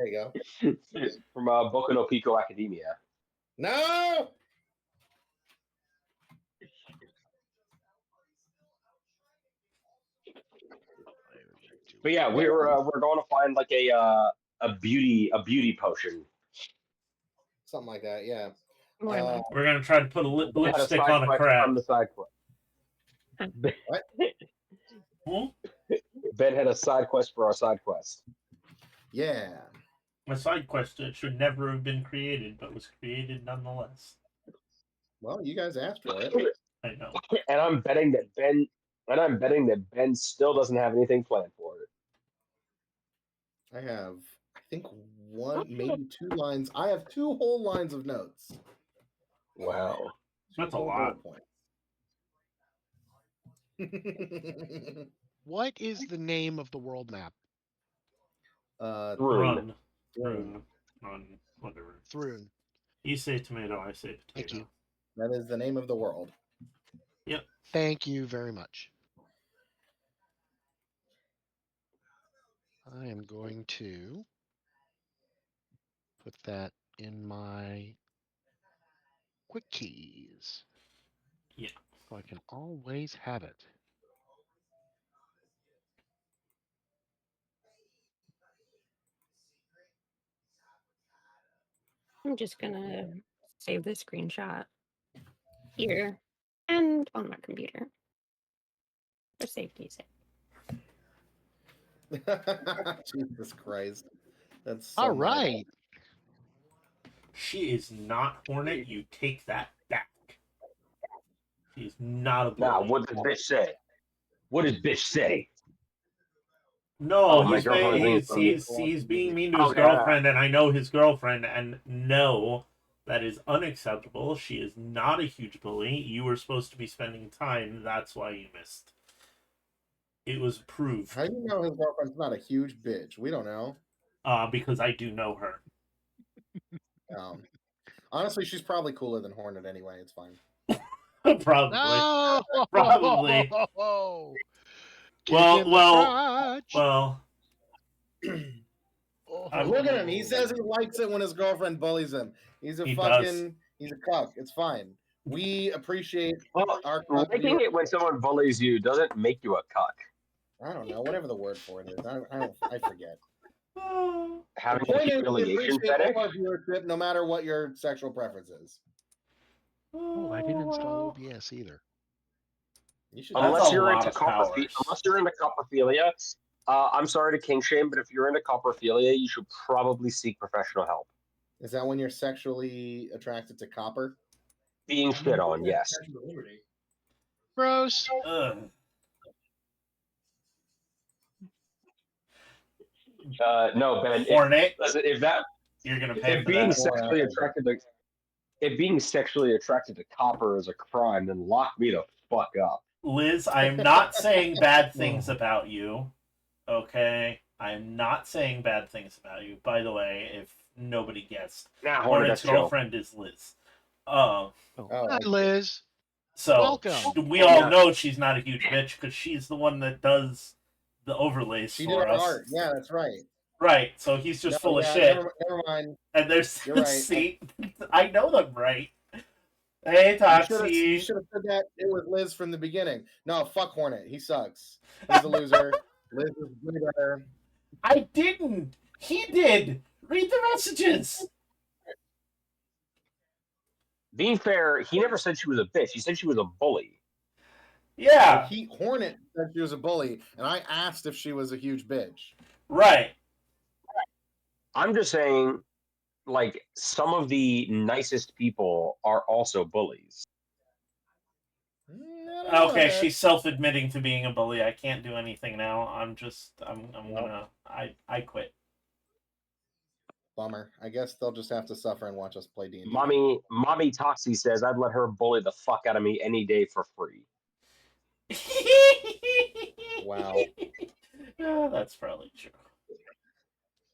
There you go. From Boku no Pico Academia. No! But yeah, we're going to find like a beauty potion. Something like that, yeah. More We're gonna try to put a Ben had lipstick side on a quest crab. from the side quest. What? Ben had a side quest for our side quest. Yeah. A side quest that should never have been created, but was created nonetheless. Well, you guys asked for it. I know. And I'm betting that Ben still doesn't have anything planned for it. I have, I think, one, maybe 2 lines. I have 2 whole lines of notes. Wow. That's a Whole lot. bullet points. What is the name of the world map? Run. Whatever. Thrune. You say tomato, I say potato. Thank you. That is the name of the world. Yep. Thank you very much. I am going to put that in my quick keys. Yeah. So I can always have it. I'm just gonna save the screenshot here and on my computer for safety's sake. Jesus Christ. That's so All right. She is not Hornet. You take that back. She is not a bully. Now, what does bitch say? What does bitch say? No, my girlfriend he's being mean to his Oh, yeah. girlfriend, and I know his girlfriend, and no, that is unacceptable. She is not a huge bully. You were supposed to be spending time. That's why you missed. It was proved. How do you know his girlfriend's not a huge bitch? We don't know. Because I do know her. Honestly, she's probably cooler than Hornet anyway. It's fine. Probably. No! Probably. Well. Look at him. He says he likes it when his girlfriend bullies him. He's a He he's a cuck. It's fine. We appreciate our Liking it when someone bullies you doesn't make you a cuck. I don't know, whatever the word for it is. I forget. Having The a point is, we humiliation appreciate fetish? all our viewership, no matter what your sexual preference is. Oh, I didn't install OBS either. You should Unless you're lot into of powers. coprophilia, I'm sorry to king shame, but if you're into coprophilia, you should probably seek professional help. Is that when you're sexually attracted to copper? Being shit on, yes. Gross. No, Ben. Hornet. If that You're gonna pay if for being that. sexually attracted to if being sexually attracted to copper is a crime, then lock me the fuck up. Liz, I am not saying bad things about you. Okay? I am not saying bad things about you. By the way, if nobody guessed, Nah, Hornet's that's girlfriend is Liz. Hi, Liz. So Welcome. we all know she's not a huge bitch because she's the one that does the overlays She for did us. art. Yeah, that's right. Right, so he's just full of shit. Never mind. And there's You're right. see, I know them right. Hey, Toxie. You should have said that it was Liz from the beginning. No, fuck Hornet. He sucks. He's a loser. Liz is way better. I didn't. He did. Read the messages. Being fair, he never said she was a bitch. He said she was a bully. Yeah. Hornet said she was a bully, and I asked if she was a huge bitch. Right. I'm just saying, like, some of the nicest people are also bullies. Okay, she's self-admitting to being a bully. I can't do anything now. I'm gonna I quit. Bummer. I guess they'll just have to suffer and watch us play D&D. Mommy Toxie says I'd let her bully the fuck out of me any day for free. Wow. Yeah, that's probably true.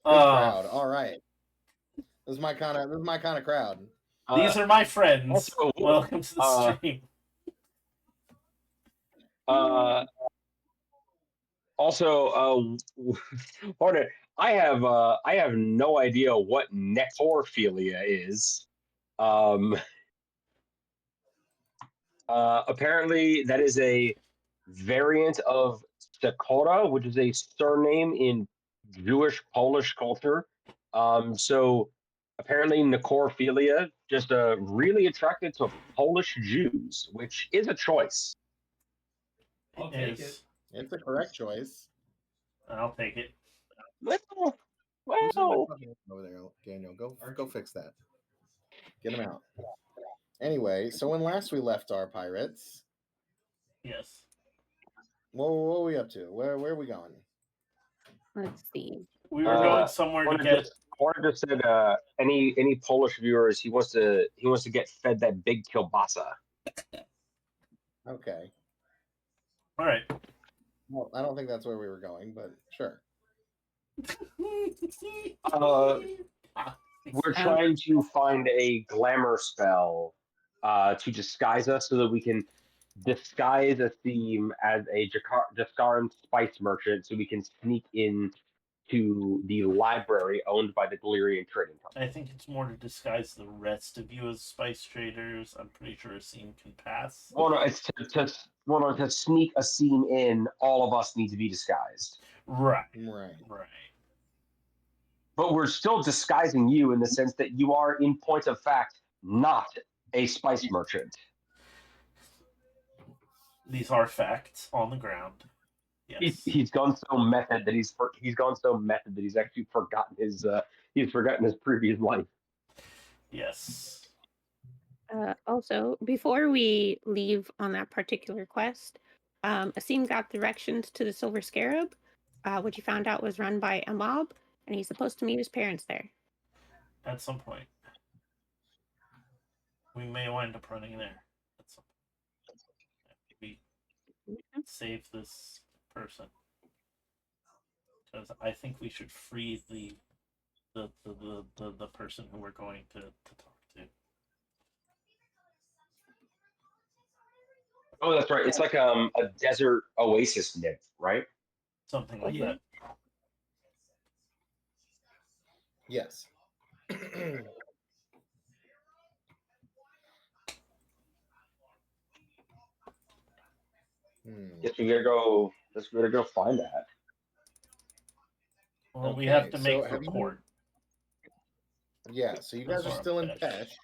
Good crowd. All right. This is my kind of crowd. These are my friends. Also, welcome to the stream. Also, Hornet, I have no idea what necrophilia is. Apparently, that is a variant of Sakura, which is a surname in Jewish Polish culture. So apparently, necrophilia just really attracted to Polish Jews, which is a choice. I'll It take is. It's a correct choice. I'll take it. Well, Who's in my well, fucking over there, Daniel? Go fix that. Get him out. Anyway, so when last we left our pirates, Yes. what were we up to? Where are we going? Let's see. We were going Uh, somewhere to Hornet get. just said any Polish viewers he wants to get fed that big kielbasa. Okay. All right. Well, I don't think that's where we were going, but sure. We're trying to find a glamour spell to disguise us so that we can disguise a theme as a Jaskaran spice merchant so we can sneak in to the library owned by the Delirian Trading Company. I think it's more to disguise the rest of you as spice traders. I'm pretty sure a scene can pass. Well, no, it's to sneak a scene in. All of us need to be disguised. Right. Right. Right. But we're still disguising you in the sense that you are, in point of fact, not a spice merchant. These are facts on the ground. Yes. He's gone so method that he's actually forgotten his previous life. Yes. Also, before we leave on that particular quest, Asim got directions to the Silver Scarab, which he found out was run by a mob, and he's supposed to meet his parents there. At some point, we may wind up running there. At some point, we save this person because I think we should free the person who we're going to talk to. Oh, that's right. It's like a desert oasis nymph, right? Something like Yeah. that. Yes. Guess we gotta go find that. Well, we have to Okay, make so have you- report. Yeah, so you That's guys are where still I'm in Pesh.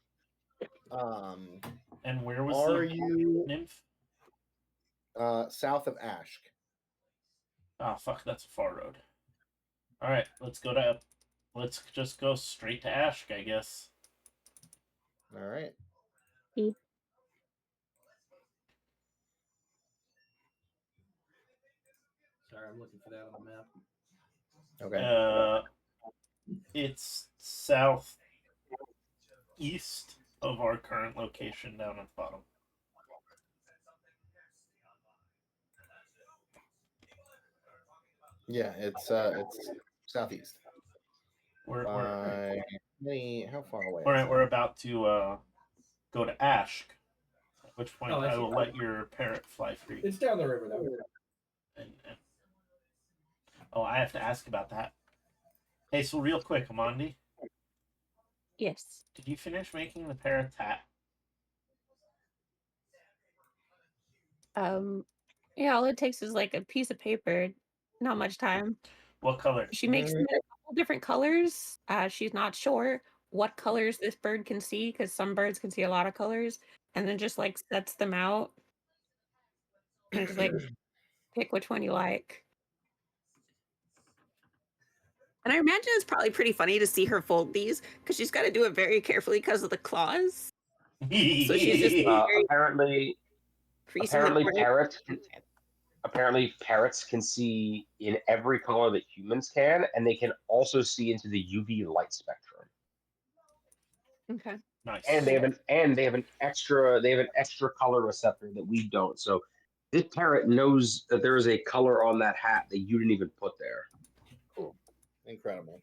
Pesh. And where was Are the you nymph? south of Ashk? Ah, fuck, that's a far road. All right, let's just go straight to Ashk, I guess. All right. Sorry, I'm looking for that on the map. Okay. It's southeast of our current location down at the bottom. Yeah, it's southeast. We're How far away? all is right. it? We're about to go to Ashk. At which point, Oh, I I see. will let your parrot fly free. It's down the river, though. Oh, I have to ask about that. Hey, so real quick, Amandi, Yes. did you finish making the parrot's hat? Yeah, all it takes is like a piece of paper, not much time. What color? She makes them in a couple different colors. She's not sure what colors this bird can see because some birds can see a lot of colors, and then just like sets them out and just like pick which one you like. And I imagine it's probably pretty funny to see her fold these because she's got to do it very carefully because of the claws. So she's just very creasing the bird. Apparently parrots can see in every color that humans can, and they can also see into the UV light spectrum. Okay. Nice. And they have an extra color receptor that we don't. So this parrot knows that there is a color on that hat that you didn't even put there. Cool. Incredible.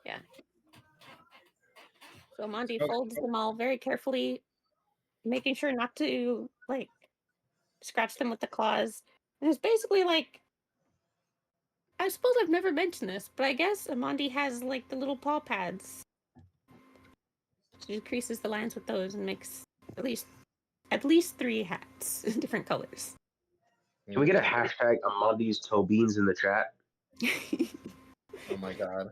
Yeah. So Monty folds them all very carefully, making sure not to like scratch them with the claws. And it's basically like, I I suppose I've never mentioned this, but I guess Amandi has like the little paw pads. She decreases the lines with those and makes at least 3 hats in different colors. Can we get a hashtag Amandi's toe beans in the chat? Oh my god.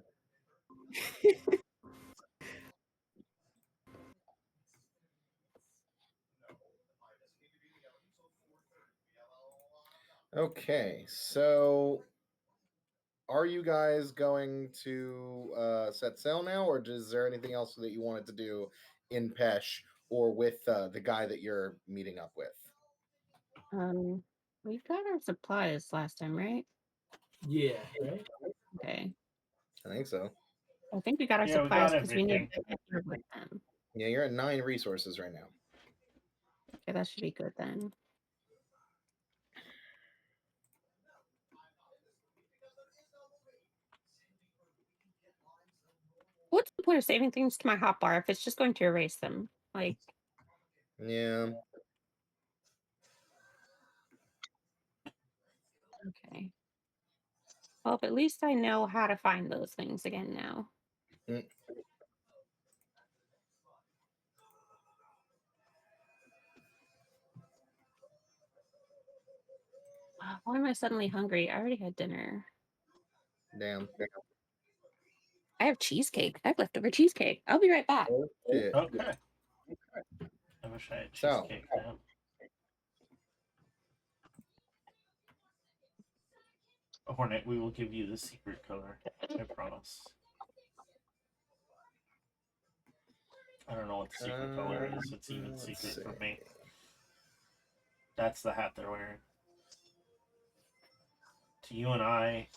Okay, so are you guys going to set sail now, or is there anything else that you wanted to do in Pesh or with the guy that you're meeting up with? We got our supplies last time, right? Yeah, right? Okay. I think so. I think we got our Yeah, we supplies got because we need everything. to get here with them. Yeah, you're at 9 resources right now. Okay, that should be good then. What's the point of saving things to my hotbar if it's just going to erase them? Like, Yeah. okay. Well, at least I know how to find those things again now. Mm. Why am I suddenly hungry? I already had dinner. Damn. I have cheesecake. I have leftover cheesecake. I'll be right back. Oh, shit. Okay. I wish I had So- cheesecake now. Hornet, we will give you the secret color. I promise. I don't know what the secret color is. It's even let's secret see. from me. That's the hat they're wearing. To you and I,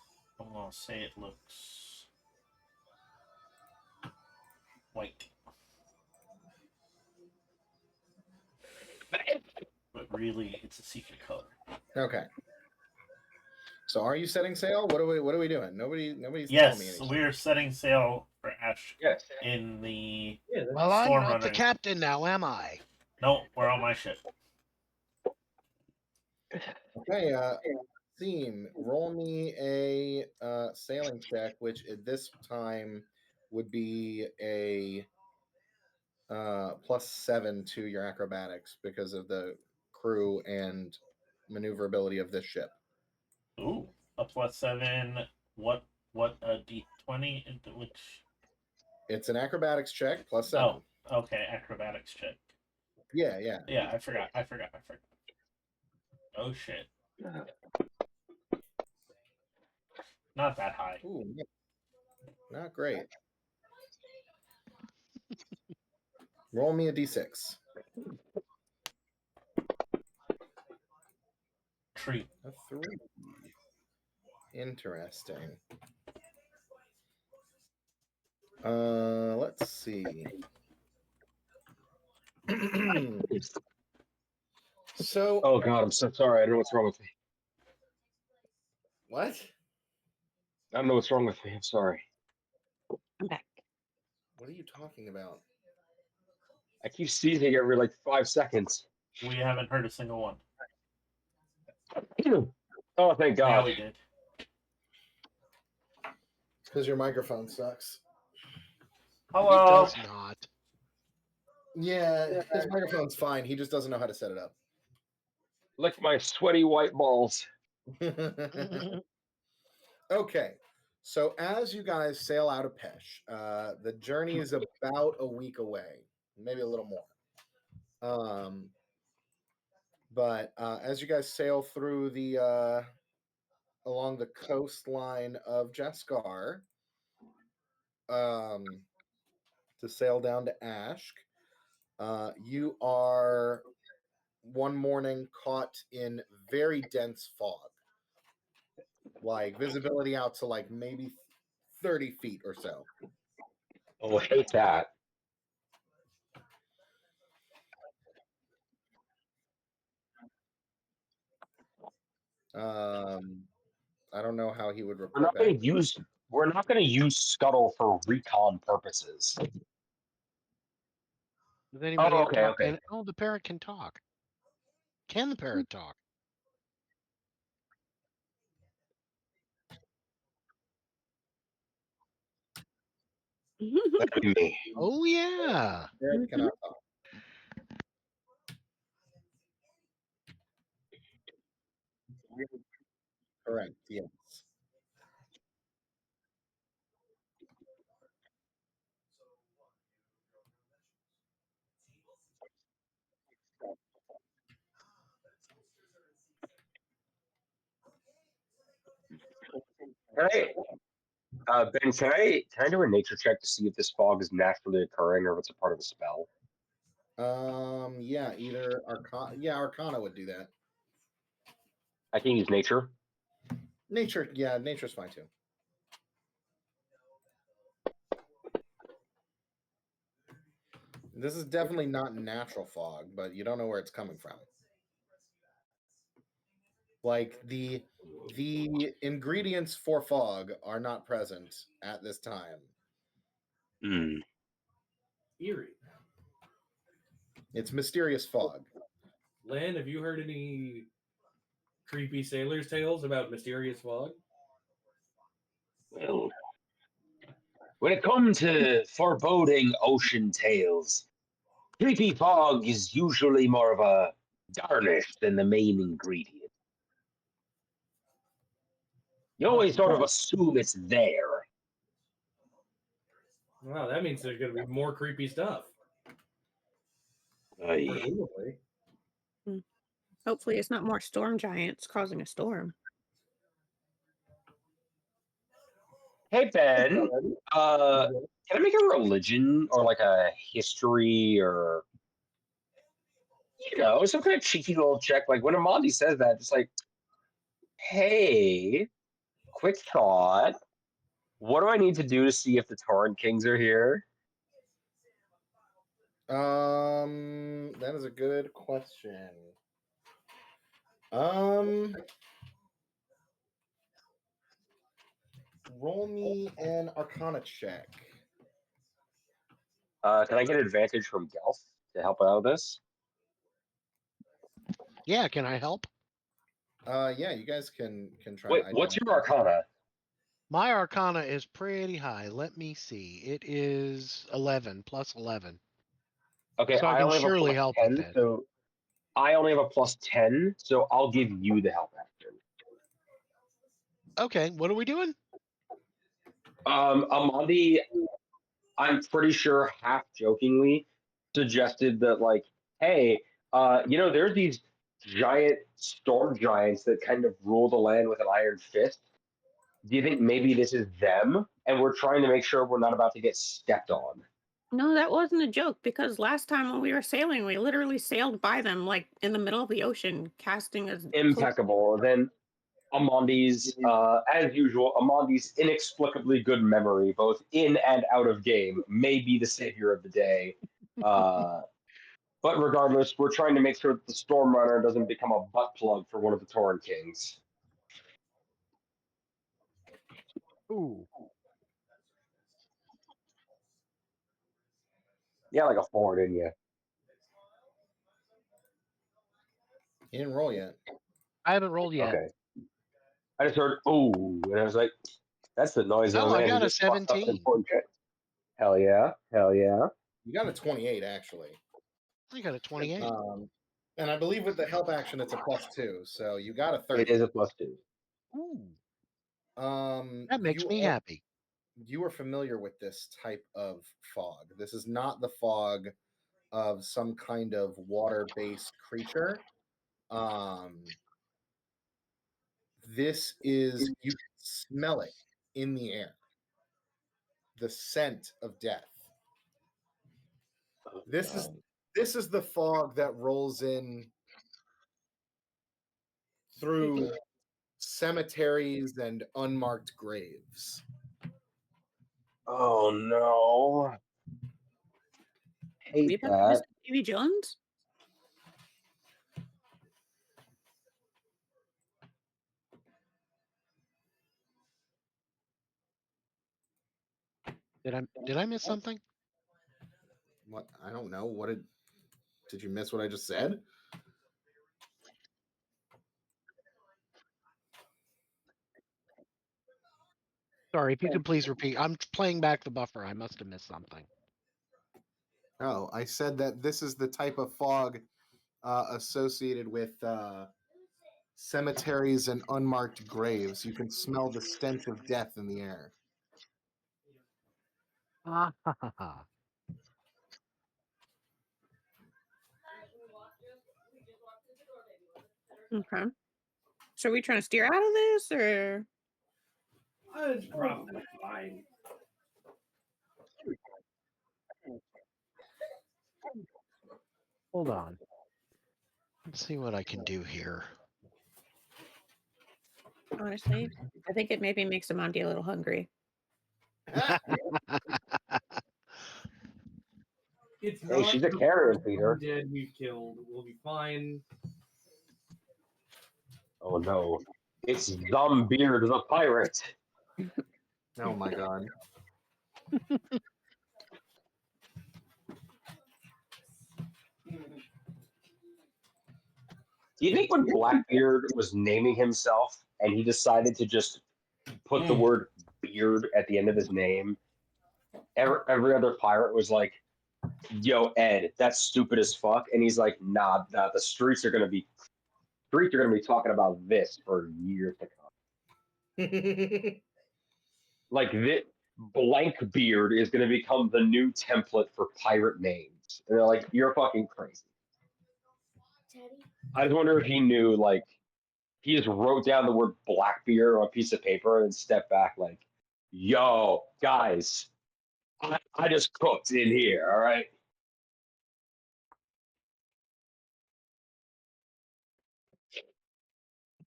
I'm gonna say it looks white. But really, it's a secret color. Okay. So are you setting sail? What are we doing? Nobody's telling me Yes, anything. we're setting sail for Ash Yes. in the... Yeah, that's Well, I'm Storm not the Runner. captain now, am I? No, we're on my ship. Okay, theme. Roll me a sailing check, which at this time would be a +7 to your acrobatics because of the crew and maneuverability of this ship. Ooh, a +7. What a D20 into which... It's an acrobatics check +7. Oh, okay, acrobatics check. Yeah. Yeah, I forgot. Oh shit. Not that high. Ooh, not great. Roll me a d6. Tree. A 3. Interesting. Let's see. So, Oh god, I'm so sorry. I don't know what's wrong with me. what? I don't know what's wrong with me. I'm sorry. I'm back. What are you talking about? I keep sneezing every like 5 seconds. We haven't heard a single one. Oh, thank Now God. we did. It's because your microphone sucks. It Hello. does not. Yeah, his microphone's fine. He just doesn't know how to set it up. Lick my sweaty white balls. Okay, so as you guys sail out of Pesh, the journey is about a week away, maybe a little more. But as you guys sail through the along the coastline of Jaskar, to sail down to Ashk, you are one morning caught in very dense fog, like visibility out to like maybe 30 feet or so. Oh, I hate that. I don't know how he would We're report not back. going to use Scuttle for recon purposes. Does anybody Oh, have okay, talk? okay. Oh, the parrot can talk. Can the parrot talk? That'd be me. Oh yeah. Eric cannot talk. Correct. Yes. Can Ben, can I do a nature check to see if this fog is naturally occurring or if it's a part of a spell? Yeah, either Arcana. Yeah, Arcana would do that. I can use nature. Nature. Yeah, nature's fine too. This is definitely not natural fog, but you don't know where it's coming from. Like the ingredients for fog are not present at this time. Hmm. Eerie. It's mysterious fog. Len, have you heard any creepy sailors' tales about mysterious fog? Well, when it comes to foreboding ocean tales, creepy fog is usually more of a garnish than the main ingredient. You always sort of assume it's there. Wow, that means there's going to be more creepy stuff. Aye. Presumably. Hopefully, it's not more storm giants causing a storm. Hey Ben, can I make a religion or like a history or some kind of cheeky little check? Like when Amandi says that, just like, hey, quick thought. What do I need to do to see if the Torrent Kings are here? That is a good question. Roll me an Arcana check. Can I get advantage from Gelf to help out with this? Yeah, can I help? Yeah, you guys can try. Wait, to what's your identify. Arcana? My Arcana is pretty high. Let me see. It is 11 plus 11. Okay, So I I can only have a surely plus help 10, with it. so I only have a plus 10, so I'll give you the help action. Okay, what are we doing? Amandi, I'm pretty sure half jokingly suggested that, like, hey, there's these giant storm giants that kind of rule the land with an iron fist. Do you think maybe this is them? And we're trying to make sure we're not about to get stepped on. No, that wasn't a joke because last time when we were sailing, we literally sailed by them like in the middle of the ocean, casting a Impeccable. Then Amandi's, as usual, Amandi's inexplicably good memory, both in and out of game, may be the savior of the day. But regardless, we're trying to make sure that the Storm Runner doesn't become a butt plug for one of the Torrent Kings. Ooh. Yeah, like a 4, didn't you? You didn't roll yet. I haven't rolled yet. Okay. I just heard, ooh, and I was like, that's the noise of Oh, a man I who got a just fucked up an 17. important check. Hell yeah. Hell yeah. You got a 28 actually. I got a 28. And I believe with the help action, it's a +2, so you got a 30. It is a +2. Ooh, that makes you me happy. You are familiar with this type of fog. This is not the fog of some kind of water-based creature. This is, you can smell it in the air. The scent of death. Oh, This God. is the fog that rolls in through cemeteries and unmarked graves. Oh, no. We Hate about to miss that. Davy Jones. Did I miss something? What? I don't know. What did you miss what I just said? Sorry, if you could please repeat. I'm playing back the buffer. I must have missed something. Oh, I said that this is the type of fog associated with cemeteries and unmarked graves. You can smell the stench of death in the air. Ah, ha, ha, ha. Okay. So are we trying to steer out of this, or It's probably fine. Hold on. Let's see what I can do here. honestly, I think it maybe makes Amandi a little hungry. It's Hey, not she's a the carrier, first Peter. undead we've killed. We'll be fine. Oh no. It's Zombeard the pirate. Oh my god. Do you think when Blackbeard was naming himself and he decided to just put the word beard at the end of his name, every other pirate was like, yo, Ed, that's stupid as fuck. And he's like, nah, the streets are gonna be talking about this for years to come. Like this blank beard is gonna become the new template for pirate names. And they're like, you're fucking crazy. I just wonder if he knew, like, he just wrote down the word Blackbeard on a piece of paper and stepped back like, yo, guys, I just cooked in here, all right?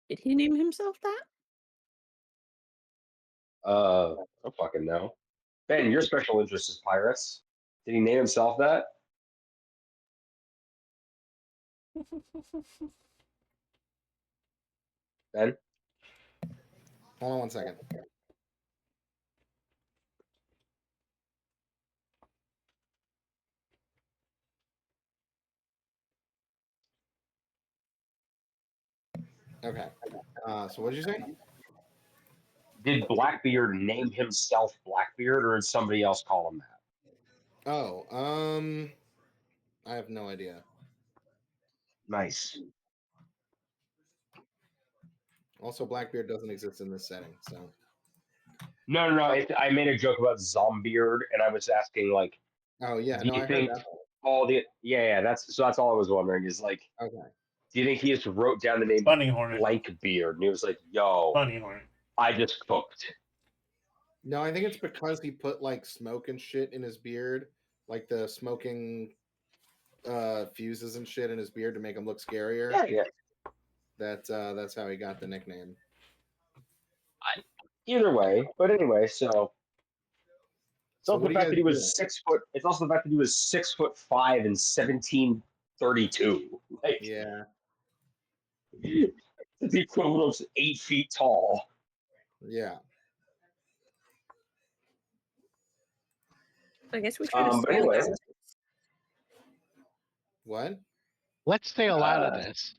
Did he name himself that? I don't fucking know. Ben, your special interest is pirates. Did he name himself that? Ben? Hold on one second. Okay. So what did you say? Did Blackbeard name himself Blackbeard, or did somebody else call him that? Oh, I have no idea. Nice. Also, Blackbeard doesn't exist in this setting, so. No. I made a joke about Zombeard, and I was asking, like, Oh yeah, do no, you I heard think that. all the that's all I was wondering is like, Okay. do you think he just wrote down the name Bunny Hornet. Blankbeard and he was like, yo, Bunny Hornet. I just cooked. No, I think it's because he put like smoke and shit in his beard, like the smoking fuses and shit in his beard to make him look scarier. Yeah. That's how he got the nickname. Either way, but anyway, so it's So also what the do you fact guys that he do? was 6 foot. It's also the fact that he was 6'5" in 1732. Like, Yeah, it's the equivalent of 8 feet tall. yeah. I guess we try to But steer anyway, out of this. What? Let's sail out of this.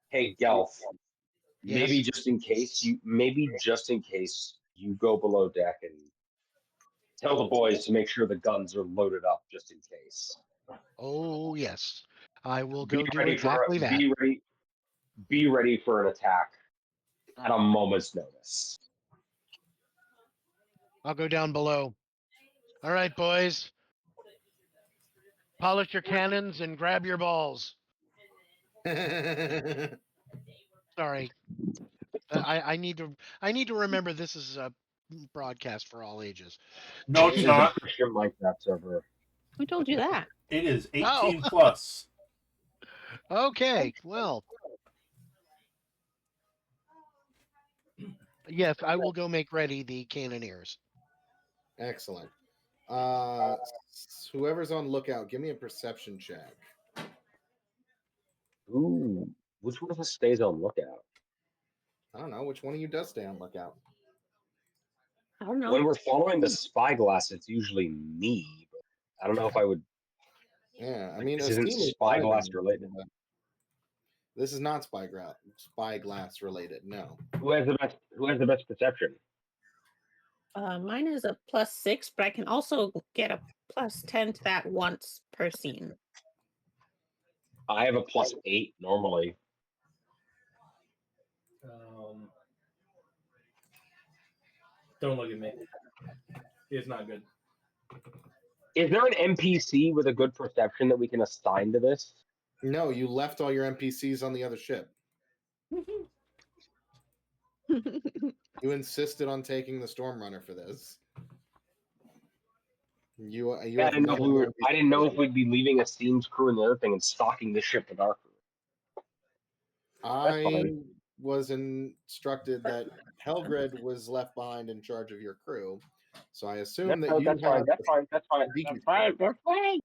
hey Gelf, Yes. maybe just in case you go below deck and tell the boys to make sure the guns are loaded up just in case. Oh, yes. I will Be go do ready exactly that. Be ready for an attack at a moment's notice. I'll go down below. All right, boys. Polish your cannons and grab your balls. Sorry. I need to remember this is a broadcast for all ages. No, This it's is not. a Christian Minecraft server. Who told you that? It is 18 Oh. plus. Okay, well. Yes, I will go make ready the cannoneers. Excellent. Whoever's on lookout, give me a perception check. Ooh, which one of us stays on lookout? I don't know which one of you does stay on lookout. I don't know. When we're following the spyglass, it's usually me. But I don't know if I would. Yeah, I Like, mean, this isn't Esteem is spyglass fine, related. but this is not spyglass related. No. Who has the best perception? Mine is a +6, but I can also get a +10 to that once per scene. I have a +8 normally. Don't look at me. It's not good. Is there an NPC with a good perception that we can assign to this? No, you left all your NPCs on the other ship. You insisted on taking the Stormrunner for this. You I have didn't know if none of your I didn't know if NPCs. we'd be leaving a Steam's crew and the other thing and stalking the ship with our crew. I fine. was instructed that Helgrid was left behind in charge of your crew, so I assume that you That's fine. That's fine. That's fine. That's fine. That's fine.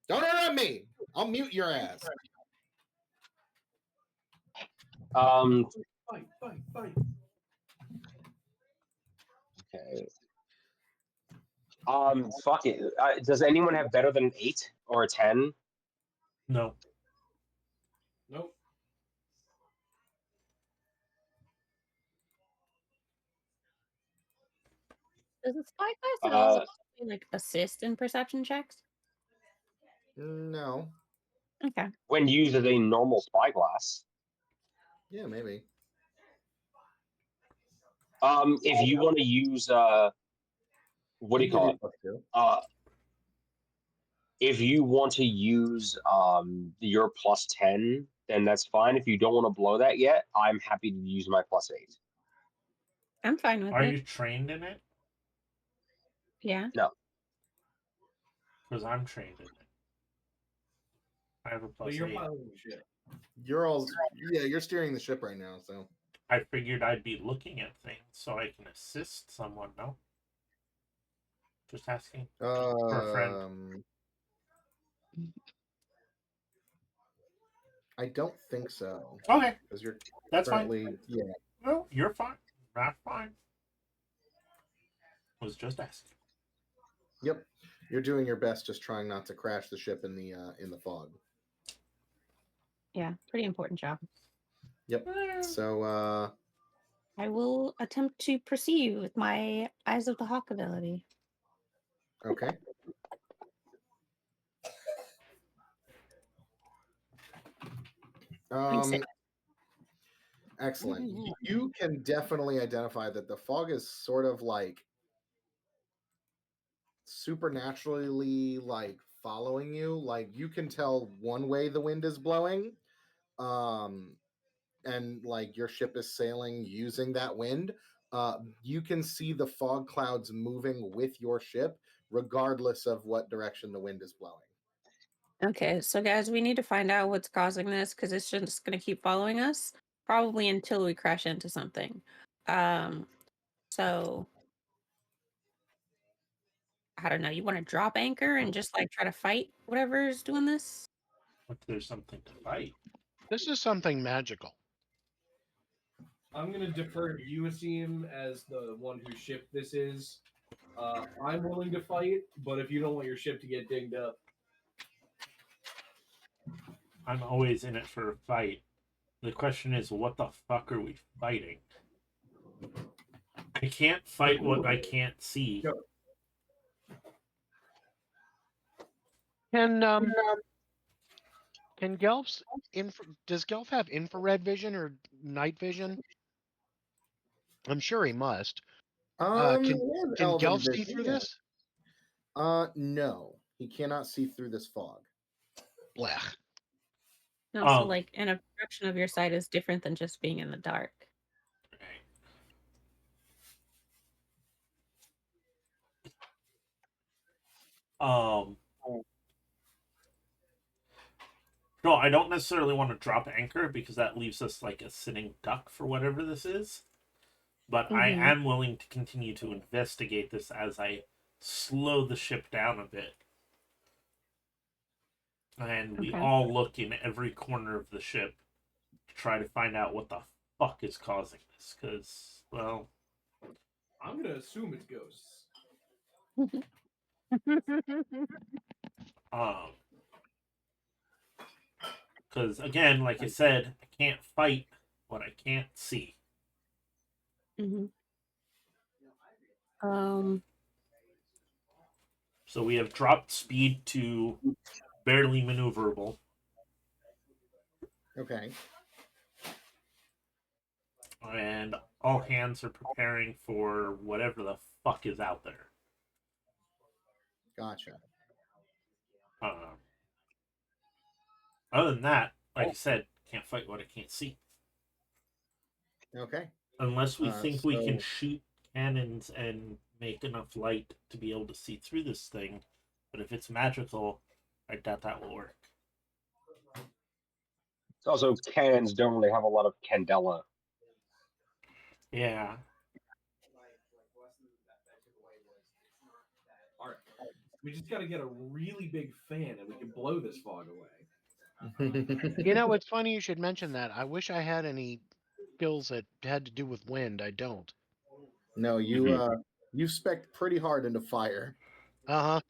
Don't interrupt me. I'll mute your ass. Fight. Okay. Fuck it. Does anyone have better than an 8 or a 10? No. Nope. Does the spyglass also like assist in perception checks? No. Okay. When used as a normal spyglass. Yeah, maybe. If you want to use what do you call it? If you want to use your +10, then that's fine. If you don't want to blow that yet, I'm happy to use my +8. I'm fine with Are it. you trained in it? Yeah. No. Because I'm trained in it. I have a But you're +8. piloting the ship. You're steering the ship right now, so. I figured I'd be looking at things so I can assist someone, no? Just asking for a friend. I don't think so. Okay. Because you're That's currently, fine. yeah. No, you're fine. Not fine. Was just asking. Yep. You're doing your best, just trying not to crash the ship in the fog. Yeah, pretty important job. Yep. So I will attempt to perceive with my Eyes of the Hawk ability. okay. Excellent. You can definitely identify that the fog is sort of like supernaturally like following you. Like you can tell one way the wind is blowing, and like your ship is sailing using that wind. You can see the fog clouds moving with your ship, regardless of what direction the wind is blowing. Okay, so guys, we need to find out what's causing this because it's just going to keep following us probably until we crash into something. So I don't know. You want to drop anchor and just like try to fight whatever's doing this? If there's something to fight. This is something magical. I'm going to defer to you, Asim, as the one whose ship this is. I'm willing to fight, but if you don't want your ship to get dinged up. I'm always in it for a fight. The question is, what the fuck are we fighting? I can't fight what I can't see. Can Gelf's does Gelf have infrared vision or night vision? I'm sure he must. Can Gelf see through this? No, he cannot see through this fog. Blech. No, so like an obstruction of your sight is different than just being in the dark. No, I don't necessarily want to drop anchor because that leaves us like a sitting duck for whatever this is. But I am willing to continue to investigate this as I slow the ship down a bit. And we all look in every corner of the ship to try to find out what the fuck is causing this. Because, well... I'm going to assume it's ghosts. Because, again, like I said, I can't fight what I can't see. So we have dropped speed to barely maneuverable. Okay. And all hands are preparing for whatever the fuck is out there. Gotcha. Other than that, like I said, can't fight what I can't see. Okay. Unless we think we can so- shoot cannons and make enough light to be able to see through this thing. But if it's magical, I doubt that will work. Also, cannons don't really have a lot of candela. Yeah. All right. We just got to get a really big fan and we can blow this fog away. You know, it's funny you should mention that. I wish I had any skills that had to do with wind. I don't. No, you spec pretty hard into fire. Uh-huh.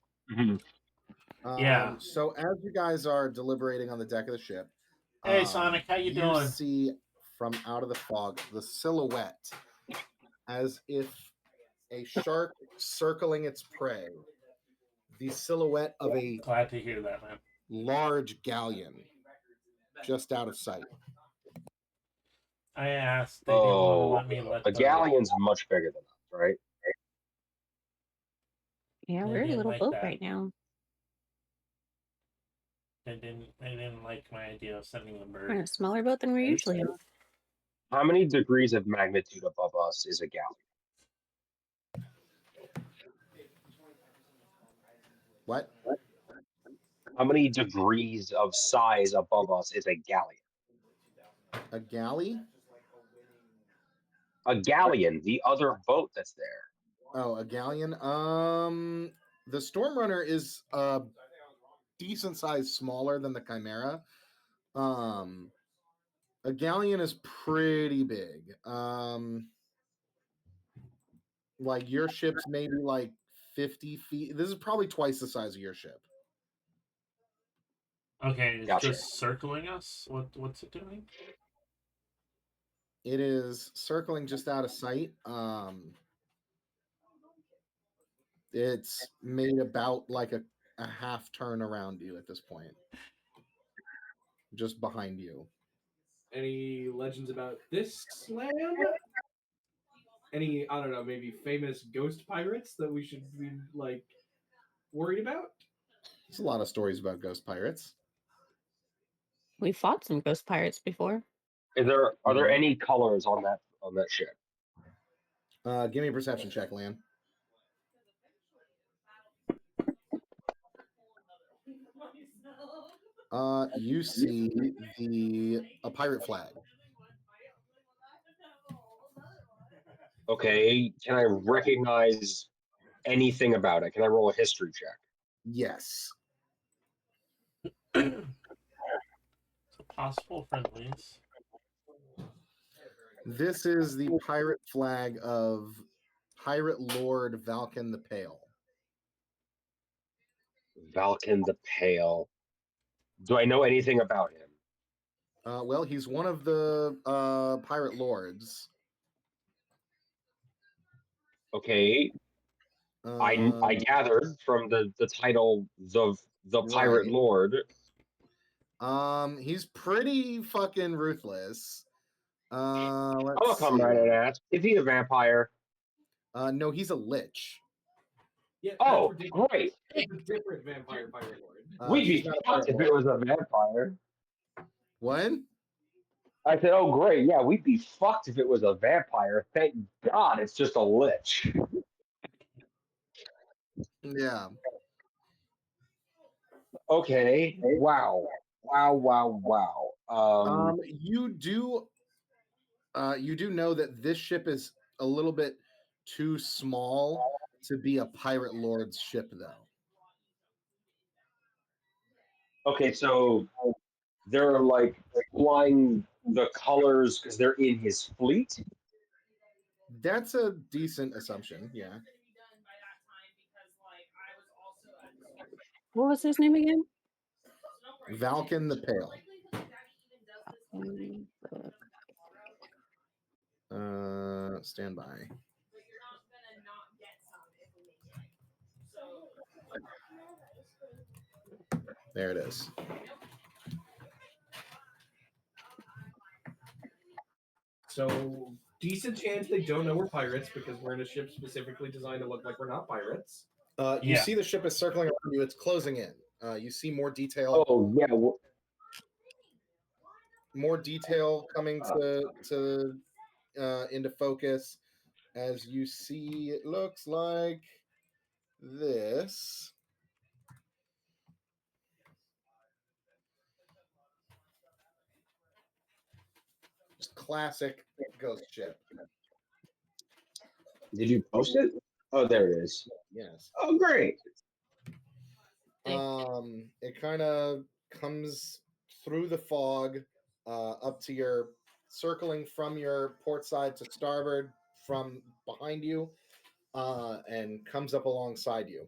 Yeah. So as you guys are deliberating on the deck of the ship, Hey, Sonic, how you doing? see from out of the fog the silhouette, as if a shark circling its prey. The silhouette of a Glad to hear that, man. large galleon, just out of sight. I asked. They didn't want to let me let a galleon's much bigger than us, right? Yeah, They we're a didn't little like boat that. right now. They didn't like my idea of sending the bird. We're in a smaller boat than we're usually in. How many degrees of magnitude above us is a galleon? What? How many degrees of size above us is a galleon? A galley? A galleon, the other boat that's there. Oh, a galleon. The Stormrunner is decent size smaller than the Chimera. A galleon is pretty big. Like your ship's maybe like 50 feet. This is probably twice the size of your ship. Okay, it's Gotcha. just circling us. What's it doing? It is circling just out of sight. It's made about like a half turn around you at this point. Just behind you. Any legends about this land? Any, I don't know, maybe famous ghost pirates that we should be like worried about? There's a lot of stories about ghost pirates. We fought some ghost pirates before. Are there any colors on that ship? Give me a perception check, Lan. You see a pirate flag. Okay, can I recognize anything about it? Can I roll a history check? Yes. So possible friendlies. This is the pirate flag of Pirate Lord Valken the Pale. Valken the Pale. Do I know anything about him? Well, he's one of the pirate lords. Okay. I gathered from the title the Pirate Right. Lord. He's pretty fucking ruthless. Let's I'll come right and ask. Is he a vampire? No, he's a lich. Yeah, Oh, that's ridiculous. great. It's a different vampire pirate lord. We'd she's be not a fucked if pirate it was a vampire. What? I said, oh, great. Yeah, we'd be fucked if it was a vampire. Thank God it's just a lich. Yeah. Okay. Wow. You do know that this ship is a little bit too small to be a pirate lord's ship, though. Okay, so they're like flying the colors because they're in his fleet. That's a decent assumption, yeah. What was his name again? Valken the Pale. Stand by. There it is. So decent chance they don't know we're pirates because we're in a ship specifically designed to look like we're not pirates. You see the ship is circling around you. It's closing in. You see more detail. Oh yeah. More detail coming to into focus as you see. It looks like this. Just classic ghost ship. Did you post it? Oh, there it is. Yes. Oh, great. It kind of comes through the fog up to your circling from your port side to starboard from behind you and comes up alongside you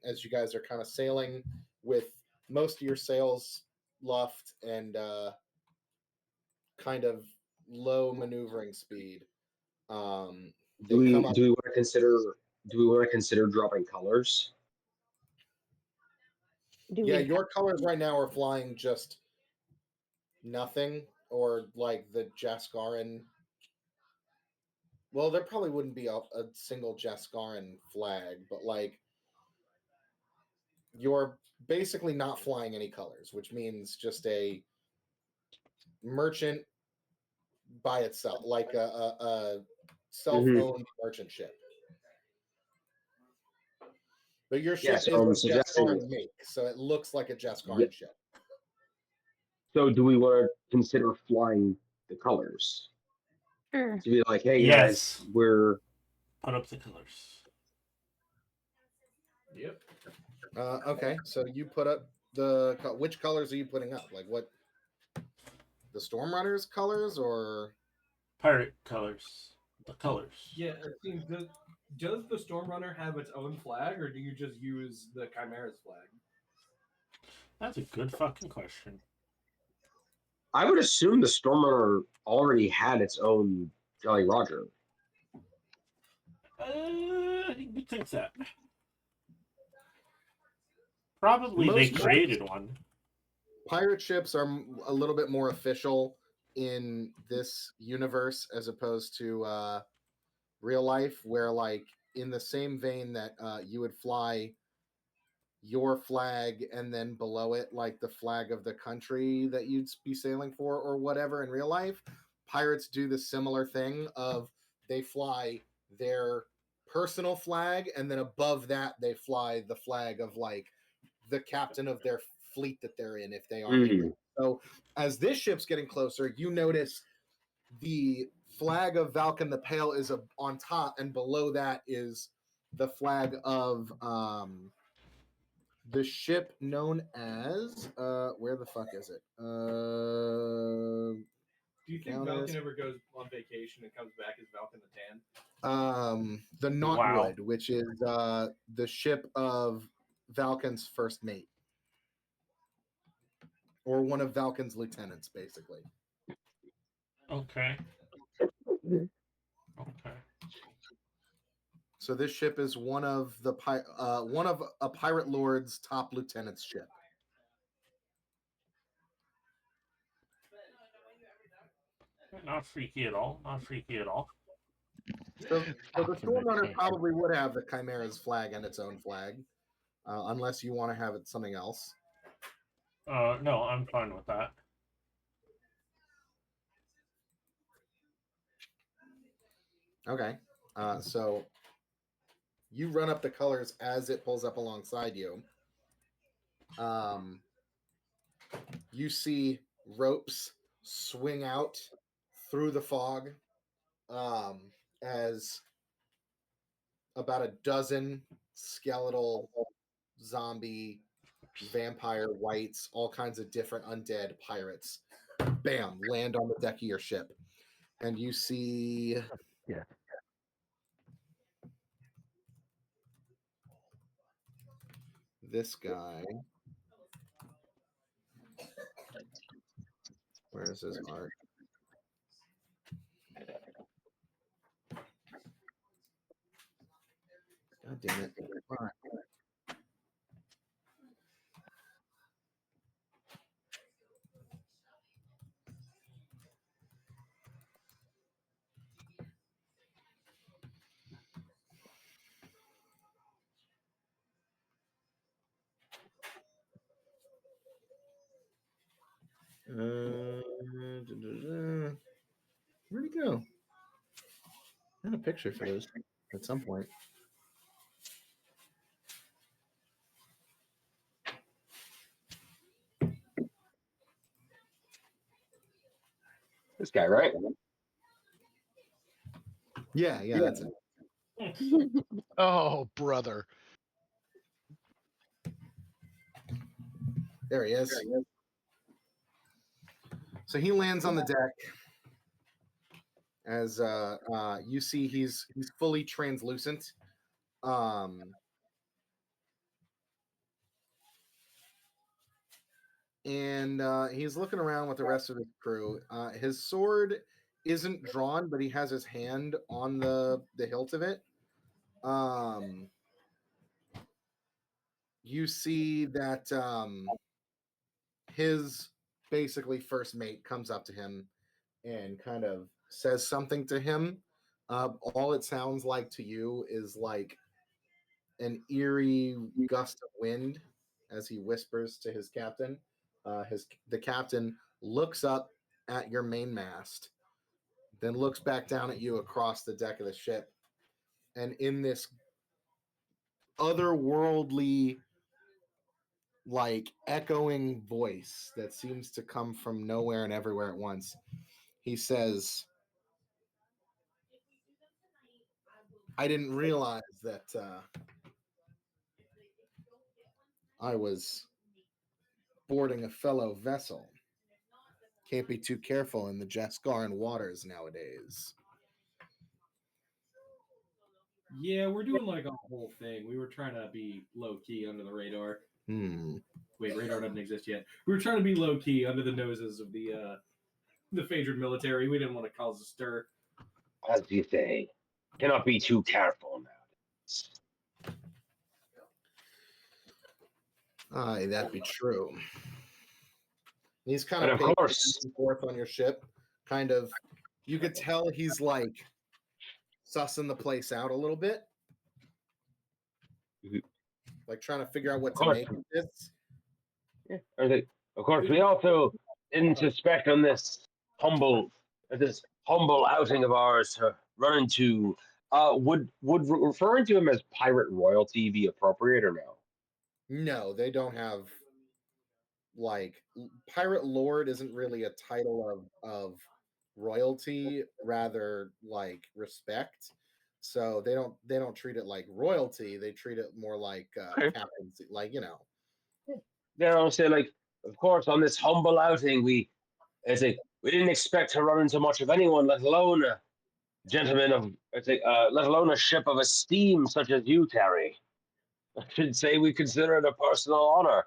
as you guys are kind of sailing with most of your sails luffed and kind of low maneuvering speed. Do we want to consider dropping colors? Your colors right now are flying just nothing, or like the Jaskaran. Well, there probably wouldn't be a single Jaskaran flag, but like you're basically not flying any colors, which means just a merchant by itself, like a self-owned merchant ship. But your ship so is I'm a suggesting Jaskaran make, so it looks like a Jaskaran ship. So do we want to consider flying the colors? Sure. To be like, hey guys, we're put up the colors. Yep. Okay, so you put up which colors are you putting up? Like what? The Stormrunners colors or pirate colors? The colors. Yeah, it seems does the Stormrunner have its own flag, or do you just use the Chimera's flag? That's a good fucking question. I would assume the Stormrunner already had its own Jolly Roger. You think that? Probably they created one. Pirate ships are a little bit more official in this universe as opposed to real life, where like in the same vein that you would fly your flag and then below it like the flag of the country that you'd be sailing for or whatever in real life, pirates do the similar thing of they fly their personal flag and then above that they fly the flag of like the captain of their fleet that they're in if they are English. So as this ship's getting closer, you notice the flag of Valken the Pale is on top, and below that is the flag of the ship known as where the fuck is it? Do you think Valken ever goes on vacation and comes back as Valken the Tan? The Knotwood, which is the ship of Valken's first mate, or one of Valken's lieutenants, basically. Okay. Okay. So this ship is one of a pirate lord's top lieutenant's ship. Not freaky at all. Not freaky at all. So the Stormrunner probably would have the Chimera's flag and its own flag, unless you want to have it something else. No, I'm fine with that. Okay. So you run up the colors as it pulls up alongside you. You see ropes swing out through the fog as about a dozen skeletal zombie vampire whites, all kinds of different undead pirates, bam, land on the deck of your ship. And you see this guy. Where's his art? God damn it. Where'd he go? I had a picture for this at some point. This guy, right? Yeah, that's it. Oh, brother. There he is. So he lands on the deck. As you see, he's fully translucent. And he's looking around with the rest of his crew. His sword isn't drawn, but he has his hand on the hilt of it. You see that his basically first mate comes up to him and kind of says something to him. All it sounds like to you is like an eerie gust of wind as he whispers to his captain. The captain looks up at your mainmast, then looks back down at you across the deck of the ship, and in this otherworldly, like echoing voice that seems to come from nowhere and everywhere at once, he says, "I didn't realize that I was boarding a fellow vessel. Can't be too careful in the Jaskaran waters nowadays." Yeah, we're doing like a whole thing. We were trying to be low key under the radar. Wait, radar doesn't exist yet. We were trying to be low key under the noses of the Phaedron military. We didn't want to cause a stir. As you say, cannot be too careful now. Aye, that'd be true. He's kind But of of course, back and forth on your ship. Kind of, you could tell he's like sussing the place out a little bit, like trying to figure out what to make of this. Yeah. Of course, we also didn't suspect on this humble outing of ours to run into. Would referring to him as pirate royalty be appropriate or no? No, they don't have like pirate lord isn't really a title of royalty, rather like respect. So they don't treat it like royalty. They treat it more like Okay. captaincy, like Say like, of course, on this humble outing, we didn't expect to run into much of anyone, let alone a gentleman of, let alone a ship of esteem such as you carry. I should say we consider it a personal honor.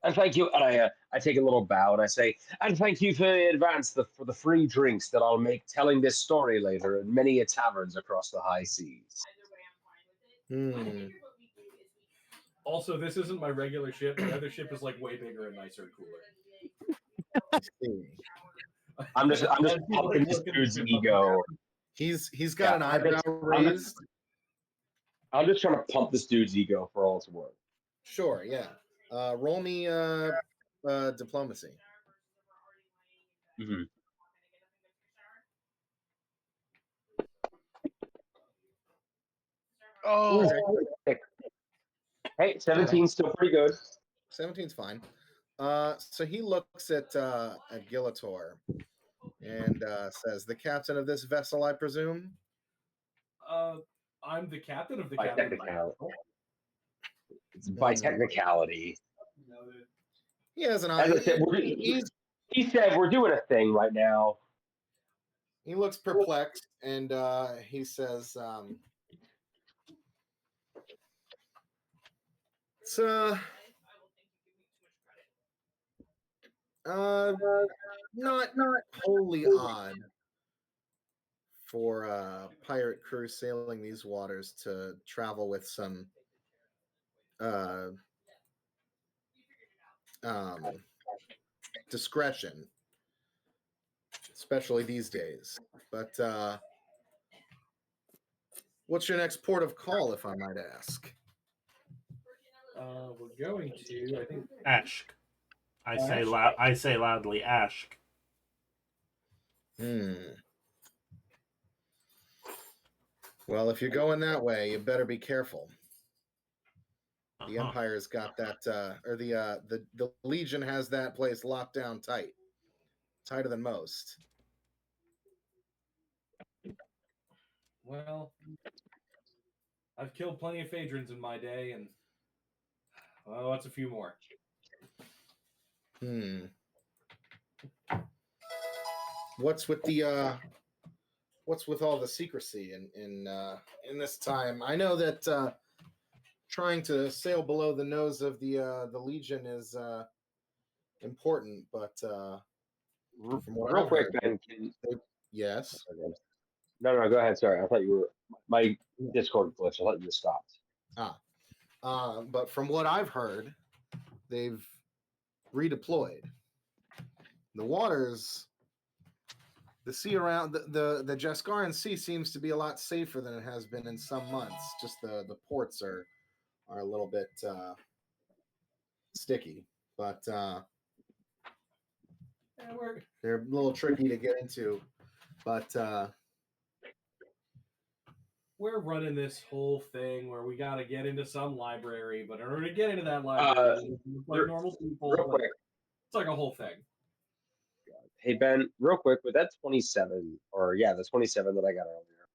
And thank you. And I take a little bow and I say, and thank you for the advance for the free drinks that I'll make telling this story later in many a taverns across the high seas. Also, this isn't my regular ship. My other ship is like way bigger and nicer and cooler. I see. I'm just pumping this dude's ego. He's got an eyebrow raised. I'm just trying to pump this dude's ego for all it's worth. Sure, yeah. Roll me diplomacy. Mm-hmm. Oh, hey, 17's still pretty good. 17's fine. So he looks at Gilator and says, "The captain of this vessel, I presume." I'm the captain of the By captain. technicality. It's by technicality. He has an eye. As I said, he said we're doing a thing right now. He looks perplexed and he says, "It's not wholly odd for a pirate crew sailing these waters to travel with some discretion, especially these days. But what's your next port of call, if I might ask?" We're going to, I think, Ashk. I say loudly, Ashk. Well, if you're going that way, you better be careful. The Empire's got that, or the Legion has that place locked down tight, tighter than most. Well, I've killed plenty of Phaedrons in my day, and what's a few more? What's with all the secrecy in this time? I know that trying to sail below the nose of the Legion is important, but from what real I've quick, heard, Ben. yes. No, go ahead. Sorry, I thought you were my Discord glitch. I thought you just stopped. But from what I've heard, they've redeployed. The waters, the sea around the Jaskaran Sea seems to be a lot safer than it has been in some months. Just the ports are a little bit sticky, but they're a little tricky to get into. But we're running this whole thing where we got to get into some library, but in order to get into that library, like normal people, real quick, it's like a whole thing. Hey Ben, real quick, with that 27, the 27 that I got earlier,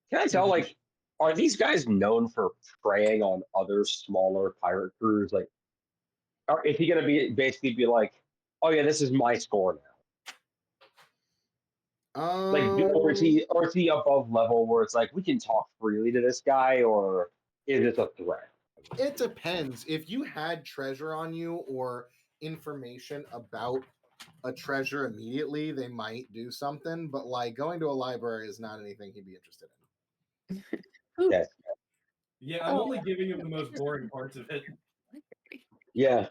can I tell, like, are these guys known for preying on other smaller pirate crews? Like, or is he gonna basically be like, oh yeah, this is my score now? Like, or is he above level where it's like we can talk freely to this guy, or is this a threat? It depends. If you had treasure on you or information about a treasure immediately, they might do something. But like going to a library is not anything he'd be interested in. Yes. Yeah, I'm only giving him the most boring parts of it. Yeah.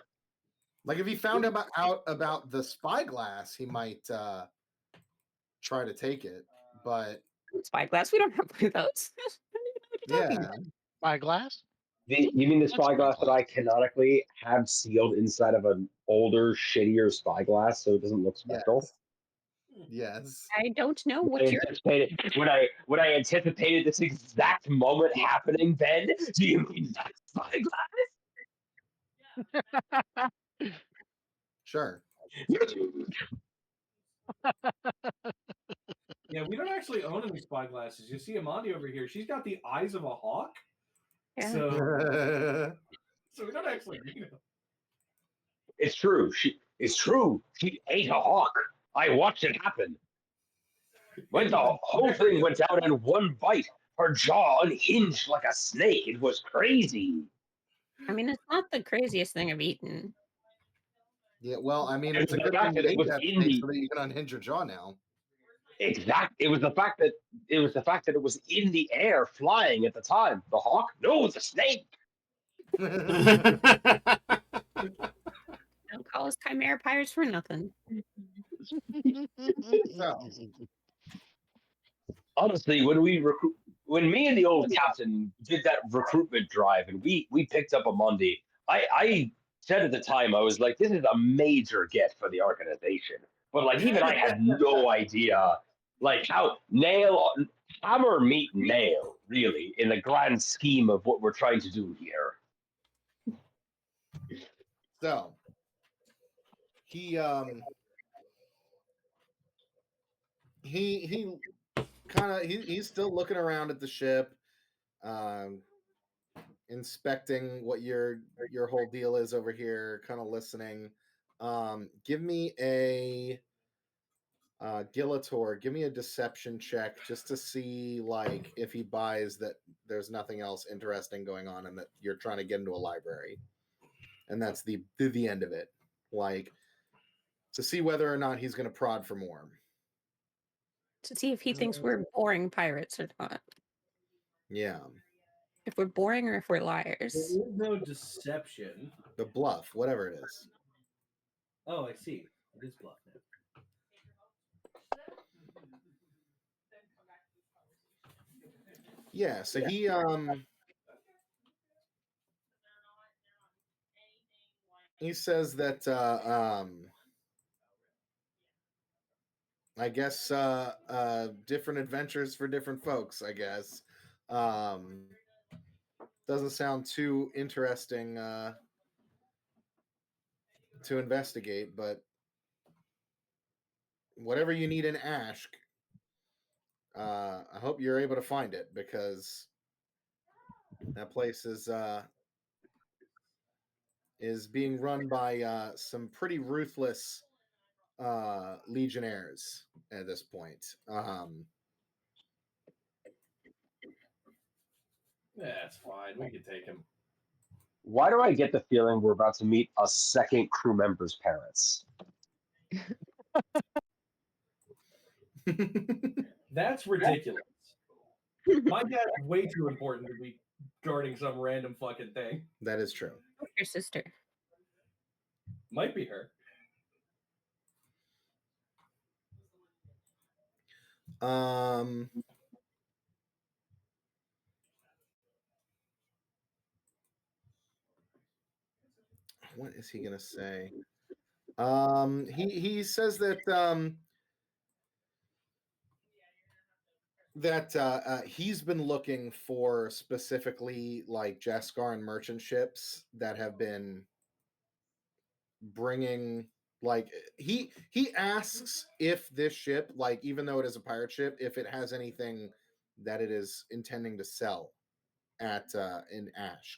Like if he found out about the spyglass, he might try to take it. But spyglass, we don't have one of those. Yeah. Spyglass? You mean the spyglass that I canonically have sealed inside of an older, shittier spyglass so it doesn't look special? Yes. I don't know what you're. When I anticipated this exact moment happening, Ben, do you mean that spyglass? Sure. Yeah, we don't actually own any spyglasses. You see Amandi over here. She's got the eyes of a hawk. Yeah. So we don't actually need them. It's true. It's true. She ate a hawk. I watched it happen. When the whole thing went down in one bite, her jaw unhinged like a snake. It was crazy. I mean, it's not the craziest thing I've eaten. Yeah, well, I mean, it's a good thing you ate that snake so that you can unhinge your jaw now. Exactly. It was the fact that it was in the air, flying at the time. The hawk? No, the snake. Don't call us chimera pirates for nothing. So, honestly, when me and the old captain did that recruitment drive, and we picked up a Monday, I said at the time, I was like, this is a major get for the organization. But like, even I had no idea, like how hammer meet nail, really, in the grand scheme of what we're trying to do here. So he kind of he's still looking around at the ship, inspecting what your whole deal is over here, kind of listening. Give me a Gillator, give me a deception check just to see like if he buys that there's nothing else interesting going on and that you're trying to get into a library. And that's the end of it. Like to see whether or not he's going to prod for more. To see if he thinks we're boring pirates or not. Yeah. If we're boring or if we're liars. There is no deception. The bluff, whatever it is. Oh, I see. It is bluff now. Yeah, so he he says that I guess different adventures for different folks, I guess. Doesn't sound too interesting to investigate, but whatever you need in Ashk, I hope you're able to find it, because that place is being run by some pretty ruthless legionnaires at this point. Yeah, it's fine. We can take him. Why do I get the feeling we're about to meet a second crew member's parents? That's ridiculous. My dad's way too important to be guarding some random fucking thing. That is true. Your sister. Might be her. What is he gonna say? He says that he's been looking for specifically like Jaskar and merchant ships that have been bringing, like, he asks if this ship, like, even though it is a pirate ship, if it has anything that it is intending to sell at in Ashk.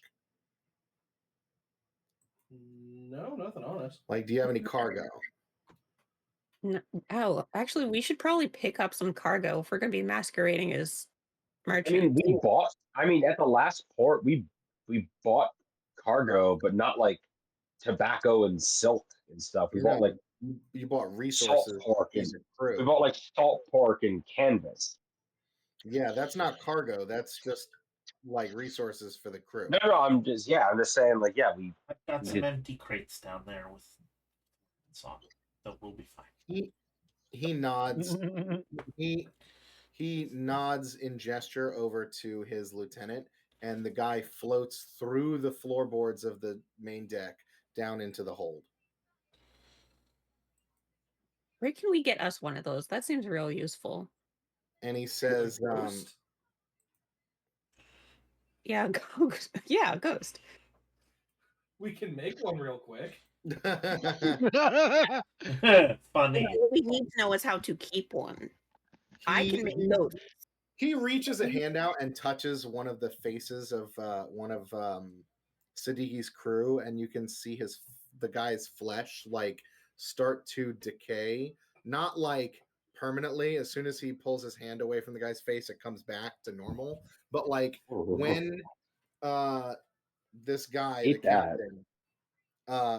No, nothing on us. Like, do you have any cargo? No, oh, actually, we should probably pick up some cargo if we're going to be masquerading as I merchants. mean, we bought. I mean, at the last port, we bought cargo, but not like tobacco and silk and stuff. We bought like you bought salt resources pork for and the crew. we bought like salt pork and canvas. Yeah, that's not cargo. That's just like resources for the crew. No, I'm just saying, like, yeah, I've got we some did. empty crates down there with salt, so we'll be fine. He nods. he nods in gesture over to his lieutenant, and the guy floats through the floorboards of the main deck down into the hold. Where can we get us one of those? That seems real useful. And he says, yeah, ghost. Yeah, ghost. We can make one real quick. Funny. What we need to know is how to keep one. I can make those. He reaches a hand out and touches one of the faces of one of Sadiqi's crew, and you can see the guy's flesh like start to decay. Not like permanently. As soon as he pulls his hand away from the guy's face, it comes back to normal. But like when this guy, the captain,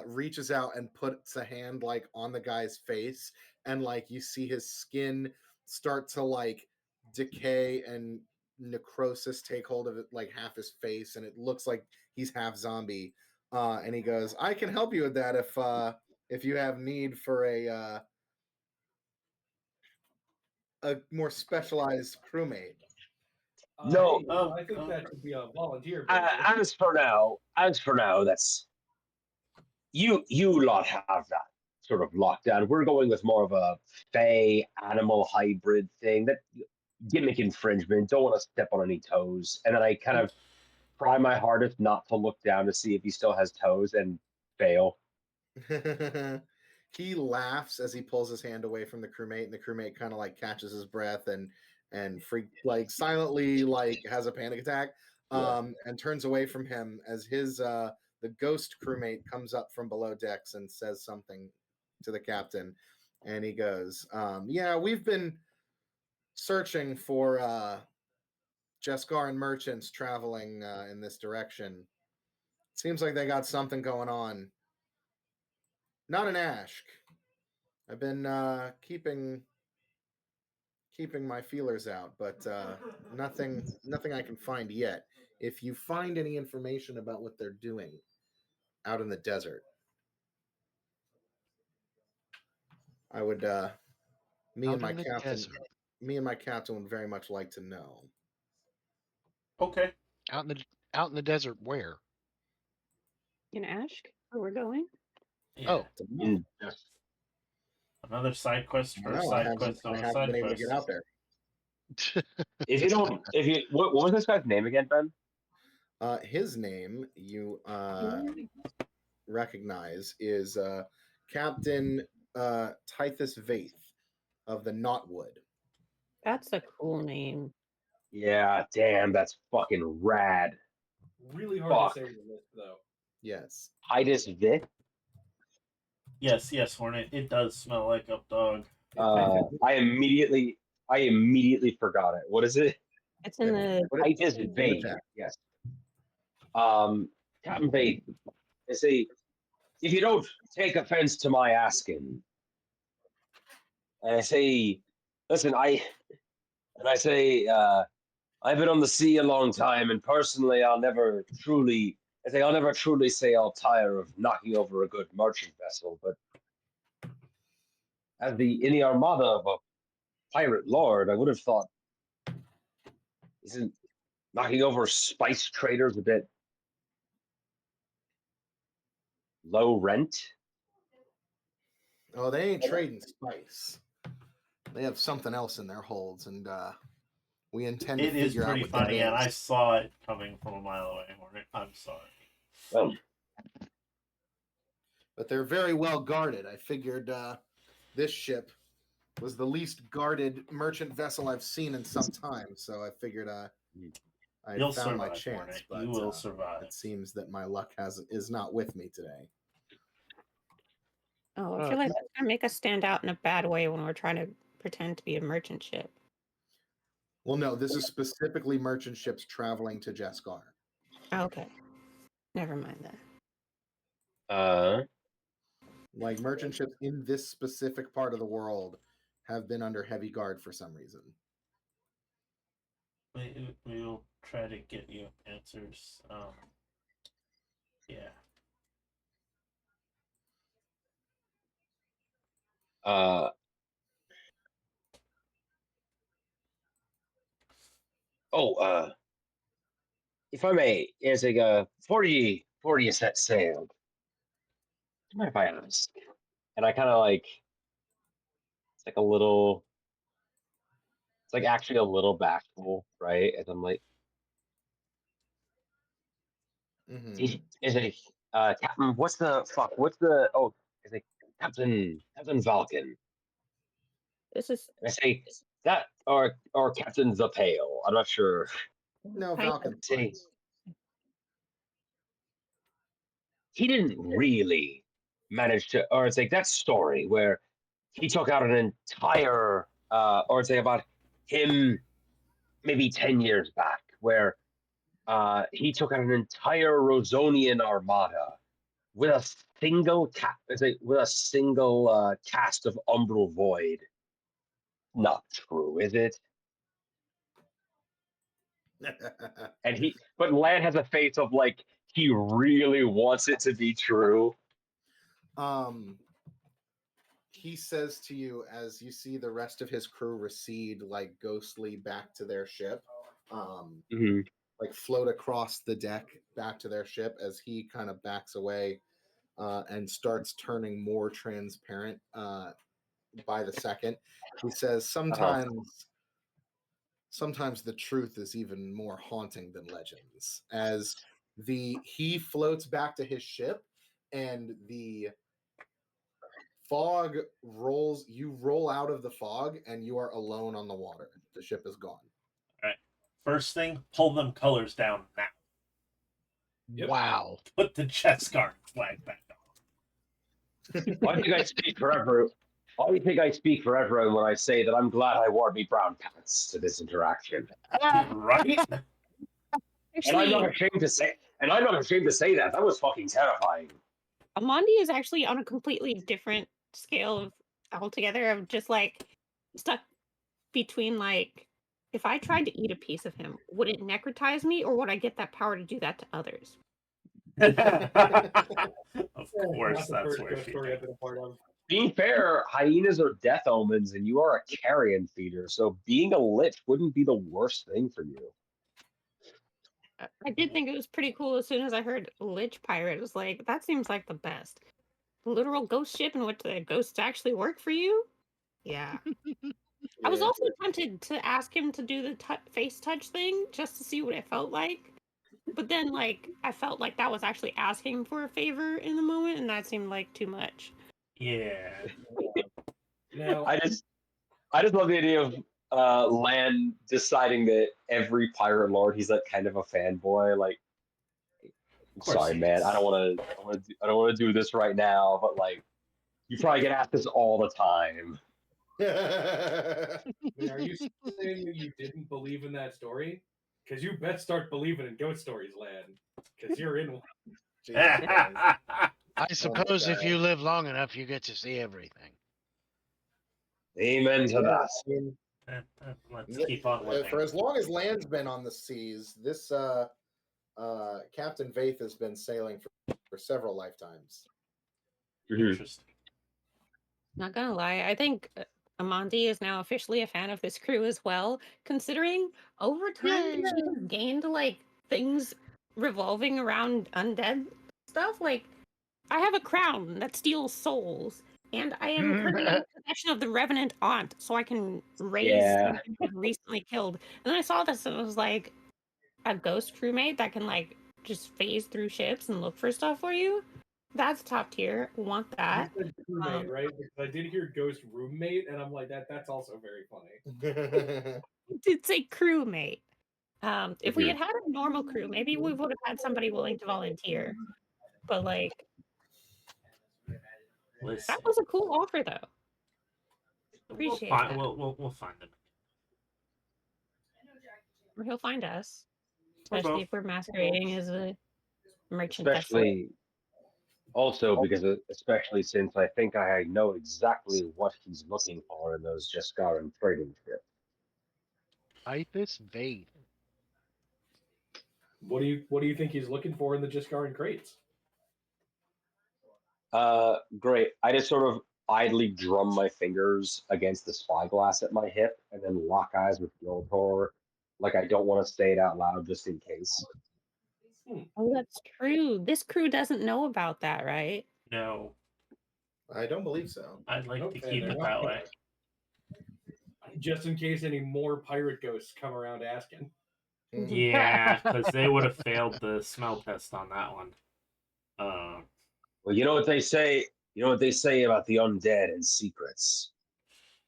reaches out and puts a hand like on the guy's face, and like you see his skin start to like decay and necrosis take hold of it, like half his face, and it looks like he's half zombie. And he goes, "I can help you with that if you have need for a more specialized crewmate." No, I think that should be a volunteer. As for now, that's you lot have that sort of lockdown. We're going with more of a fey animal hybrid thing. That gimmick infringement. Don't want to step on any toes. And then I kind of try my hardest not to look down to see if he still has toes and fail. He laughs as he pulls his hand away from the crewmate, and the crewmate kind of like catches his breath and freak, like silently like has a panic attack, and turns away from him as his the ghost crewmate comes up from below decks and says something to the captain, and he goes, "Yeah, we've been searching for Jaskaran merchants traveling in this direction. Seems like they got something going on. Not an Ashk. I've been keeping my feelers out, but nothing I can find yet. If you find any information about what they're doing out in the desert, I would me and my captain would very much like to know." Okay. Out in the desert, where? In Ashk, where we're going? Yeah. Oh. In just Another side quest I for don't a know, side quest I of a haven't side been able to quest. get out there. what was this guy's name again, Ben? His name you recognize is Captain Tithus Vaith of the Knotwood. That's a cool name. Yeah, damn, that's fucking rad. Really hard Fuck. to say with the list, though. Yes. Titus Vic. Yes, Hornet. It does smell like up dog. I immediately forgot it. What is it? It's in the Titus Vaith. Yes. Captain Vaith. They say, if you don't take offense to my asking, and I say, listen, I've been on the sea a long time, and personally, I'll never truly say I'll tire of knocking over a good merchant vessel, but as in the armada of a pirate lord, I would have thought, isn't knocking over spice traders a bit low rent? Oh, they ain't trading spice. They have something else in their holds, and we intend to It is figure out pretty what funny, that and I is. saw it coming from a mile away, Hornet. I'm sorry. Well, But they're very well guarded. I figured this ship was the least guarded merchant vessel I've seen in some time, so I figured I You'll found my survive, chance. Hornet. But You will survive. it seems that my luck is not with me today. Oh, I feel like that's gonna make us stand out in a bad way when we're trying to pretend to be a merchant ship. Well, no, this is specifically merchant ships traveling to Jeskar. Oh, okay. Never mind that. Like merchant ships in this specific part of the world have been under heavy guard for some reason. We'll try to get you answers. Yeah. If I may, it's like 40 is set sail. Do you mind if I ask? And I kind of like, it's like a little, it's like actually a little bashful, right? As I'm like, is it Captain? What's the is it Captain Falcon? This is I say that or Captain the Pale. I'm not sure. No, Titus. Falcon. Say he didn't really manage to, or it's like that story where he took out an entire, or it's like about him maybe 10 years back, where he took out an entire Rosonian armada with a single cast of Umbral Void. Not true, is it? But Lan has a face of like he really wants it to be true. He says to you as you see the rest of his crew recede like ghostly back to their ship, like float across the deck back to their ship as he kind of backs away and starts turning more transparent by the second. He says, sometimes the truth is even more haunting than legends. As he floats back to his ship and the fog rolls, you roll out of the fog and you are alone on the water. The ship is gone. All right. First thing, pull them colors down now. Yep. Wow. Put the Jeskar flag back on. Why do you guys speak forever? Why do you think I speak for everyone when I say that I'm glad I wore me brown pants to this interaction? Right? And I'm not ashamed to say. And I'm not ashamed to say that. That was fucking terrifying. Amandi is actually on a completely different scale of altogether of just like stuck between like if I tried to eat a piece of him, would it necrotize me or would I get that power to do that to others? Of course, that's where she thinks. Being fair, hyenas are death omens, and you are a carrion feeder, so being a lich wouldn't be the worst thing for you. I did think it was pretty cool as soon as I heard Lich Pirate. It was like, that seems like the best. literal ghost ship in which the ghosts actually work for you. Yeah. I was Yeah. also tempted to ask him to do the face touch thing just to see what it felt like. But then, like, I felt like that was actually asking for a favor in the moment, and that seemed like too much. Yeah. Now, I just love the idea of Lan deciding that every pirate lord he's like kind of a fanboy. Like, I'm course sorry, he man. is. I don't want to do this right now. But like, you probably get asked this all the time. I mean, are you saying that you didn't believe in that story? Because you best start believing in ghost stories, Lan. Because you're in one. Jesus Christ. I suppose if you live long enough, you get to see everything. Amen to Yeah, that. I mean, Let's keep on living. for as long as Land's been on the seas, this Captain Vaith has been sailing for several lifetimes. Interesting. Not gonna lie, I think Amandi is now officially a fan of this crew as well, considering over time Yay. she has gained like things revolving around undead stuff. Like, I have a crown that steals souls, and I am currently in possession of the Revenant Aunt, so I can raise Yeah. something I've recently killed. And then I saw this and it was like a ghost crewmate that can like just phase through ships and look for stuff for you. That's top tier. Want that. You said crewmate, right? Because I did hear ghost roommate, and I'm like, that's also very funny. Did say crewmate. If we had had a normal crew, maybe we would have had somebody willing to volunteer. But like, Listen, that was a cool offer, though. Appreciate that. We'll find them. Or he'll find us, Or especially both. if we're masquerading as a merchant vessel. Especially also because especially since I think I know exactly what he's looking for in those Jaskaran trading ships. Ithis Vaith. What do you think he's looking for in the Jiskaran crates? Great. I just sort of idly drum my fingers against the spyglass at my hip and then lock eyes with Giltor, like I don't want to say it out loud just in case. Oh, that's true. This crew doesn't know about that, right? No, I don't believe so. I'd like to Okay, keep they're it not that gonna- way. Just in case any more pirate ghosts come around asking. Yeah, because they would have failed the smell test on that one. Well, you know what they say. You know what they say about the undead and secrets.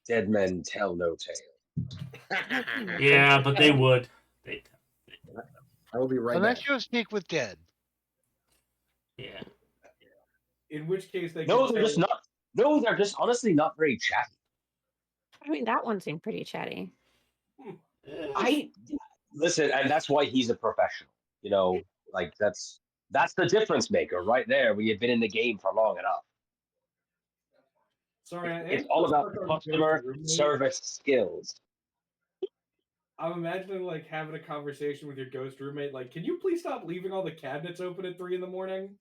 Dead men tell no tale. Yeah, but they would. They. I will be right back. Unless you speak with dead. Yeah. In which case they No, can they're tell just not. No, they're just honestly not very chatty. I mean, that one seemed pretty chatty. I listen, and that's why he's a professional. You know, like that's the difference maker right there. We have been in the game for long enough. Sorry, It's all about customer service skills. I'm imagining like having a conversation with your ghost roommate, like, can you please stop leaving all the cabinets open at 3 a.m?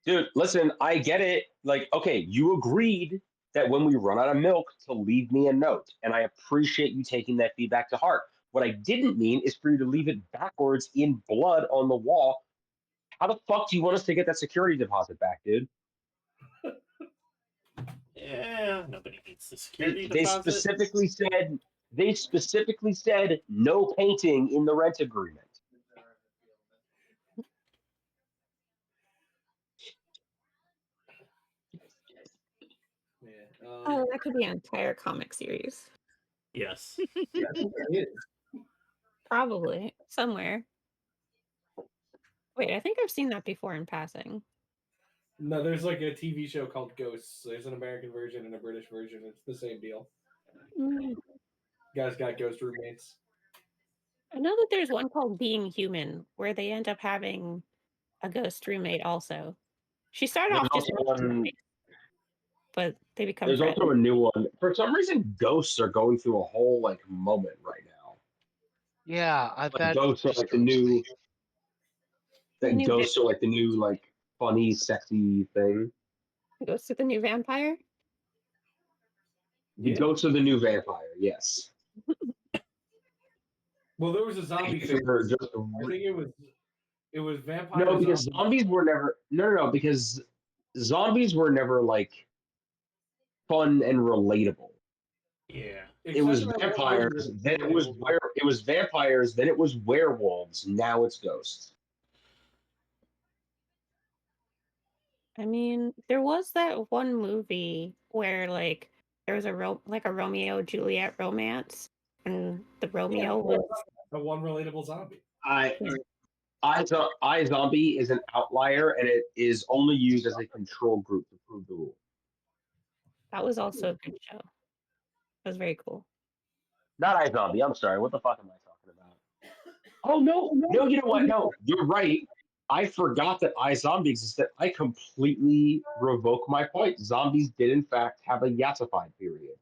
Dude, listen, I get it. Like, okay, you agreed that when we run out of milk to leave me a note, and I appreciate you taking that feedback to heart. What I didn't mean is for you to leave it backwards in blood on the wall. How the fuck do you want us to get that security deposit back, dude? Yeah, nobody needs the security They deposit. specifically said no painting in the rent agreement. Yeah, Oh, that could be an entire comic series. Yes. Probably. Somewhere. Wait, I think I've seen that before in passing. No, there's like a TV show called Ghosts. There's an American version and a British version. It's the same deal. Guys got ghost roommates. I know that there's one called Being Human, where they end up having a ghost roommate also. She started There's off just also one- roommate, but they become There's friends. also a new one. For some reason, ghosts are going through a whole like moment right now. Yeah, that Ghosts are like the disturbs new. me. That New ghosts are like the new like funny, sexy thing. Ghost of the New Vampire? The ghosts are the new vampire. Yes. Well, there was a zombie film. They're just I think it was It was vampires. No, because zombies were never. No, because zombies were never like fun and relatable. Yeah. It was Except for that one vampires, movie then it was it was vampires, then it was werewolves, now it's ghosts. I mean, there was that one movie where like there was a Romeo Juliet romance, and the Romeo was the one relatable zombie. iZombie is an outlier, and it is only used as a control group to prove the rule. that was also a good show. It was very cool. Not iZombie. I'm sorry. What the fuck am I talking about? Oh no! You know what? No, you're right. I forgot that iZombie existed. I completely revoke my point. Zombies did, in fact, have a yatified period.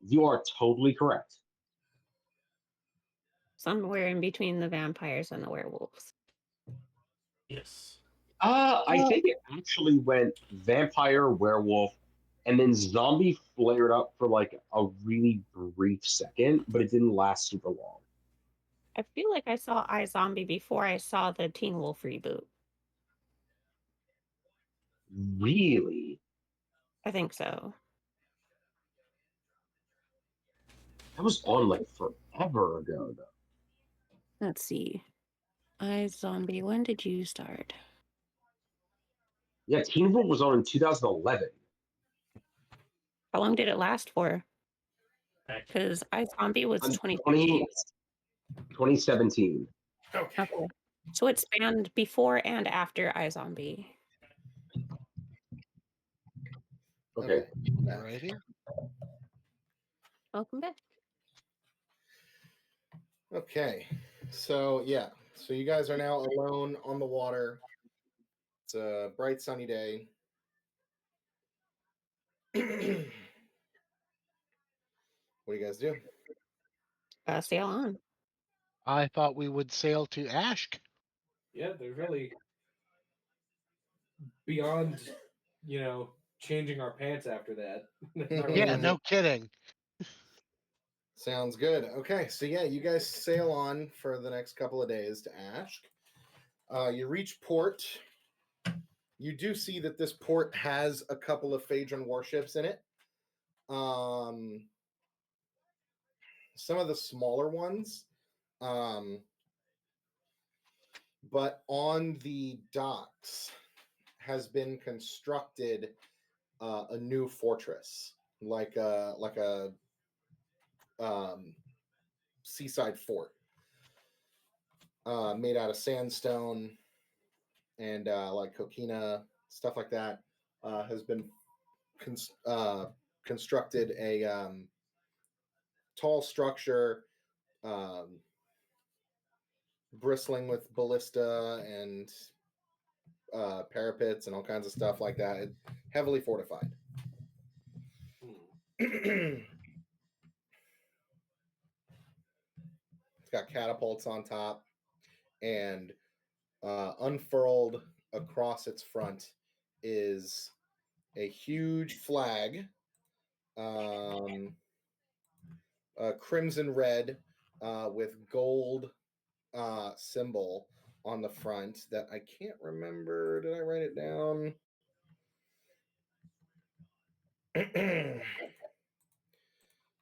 You are totally correct. Somewhere in between the vampires and the werewolves. Yes. I think it actually went vampire, werewolf, and then zombie flared up for like a really brief second, but it didn't last super long. I feel like I saw iZombie before I saw the Teen Wolf reboot. Really? I think so. That was on like forever ago, though. Let's see. iZombie, when did you start? Yeah, Teen Wolf was on in 2011. How long did it last for? Because iZombie was 2015. 2017. Okay. Okay. So it spanned before and after iZombie. Okay. Alrighty. Welcome back. Okay. So yeah. So you guys are now alone on the water. It's a bright sunny day. What do you guys do? Sail on. I thought we would sail to Ashk. Yeah, there's really beyond, changing our pants after that. Yeah, no kidding. Sounds good. Okay, so yeah, you guys sail on for the next couple of days to Ashk. You reach port. You do see that this port has a couple of Phaedron warships in it. Some of the smaller ones. But on the docks has been constructed a new fortress, like a seaside fort, made out of sandstone and like coquina, stuff like that, has been constructed a tall structure, bristling with ballista and parapets and all kinds of stuff like that. It's heavily fortified. It's got catapults on top, and unfurled across its front is a huge flag, crimson red, with gold symbol on the front that I can't remember. Did I write it down?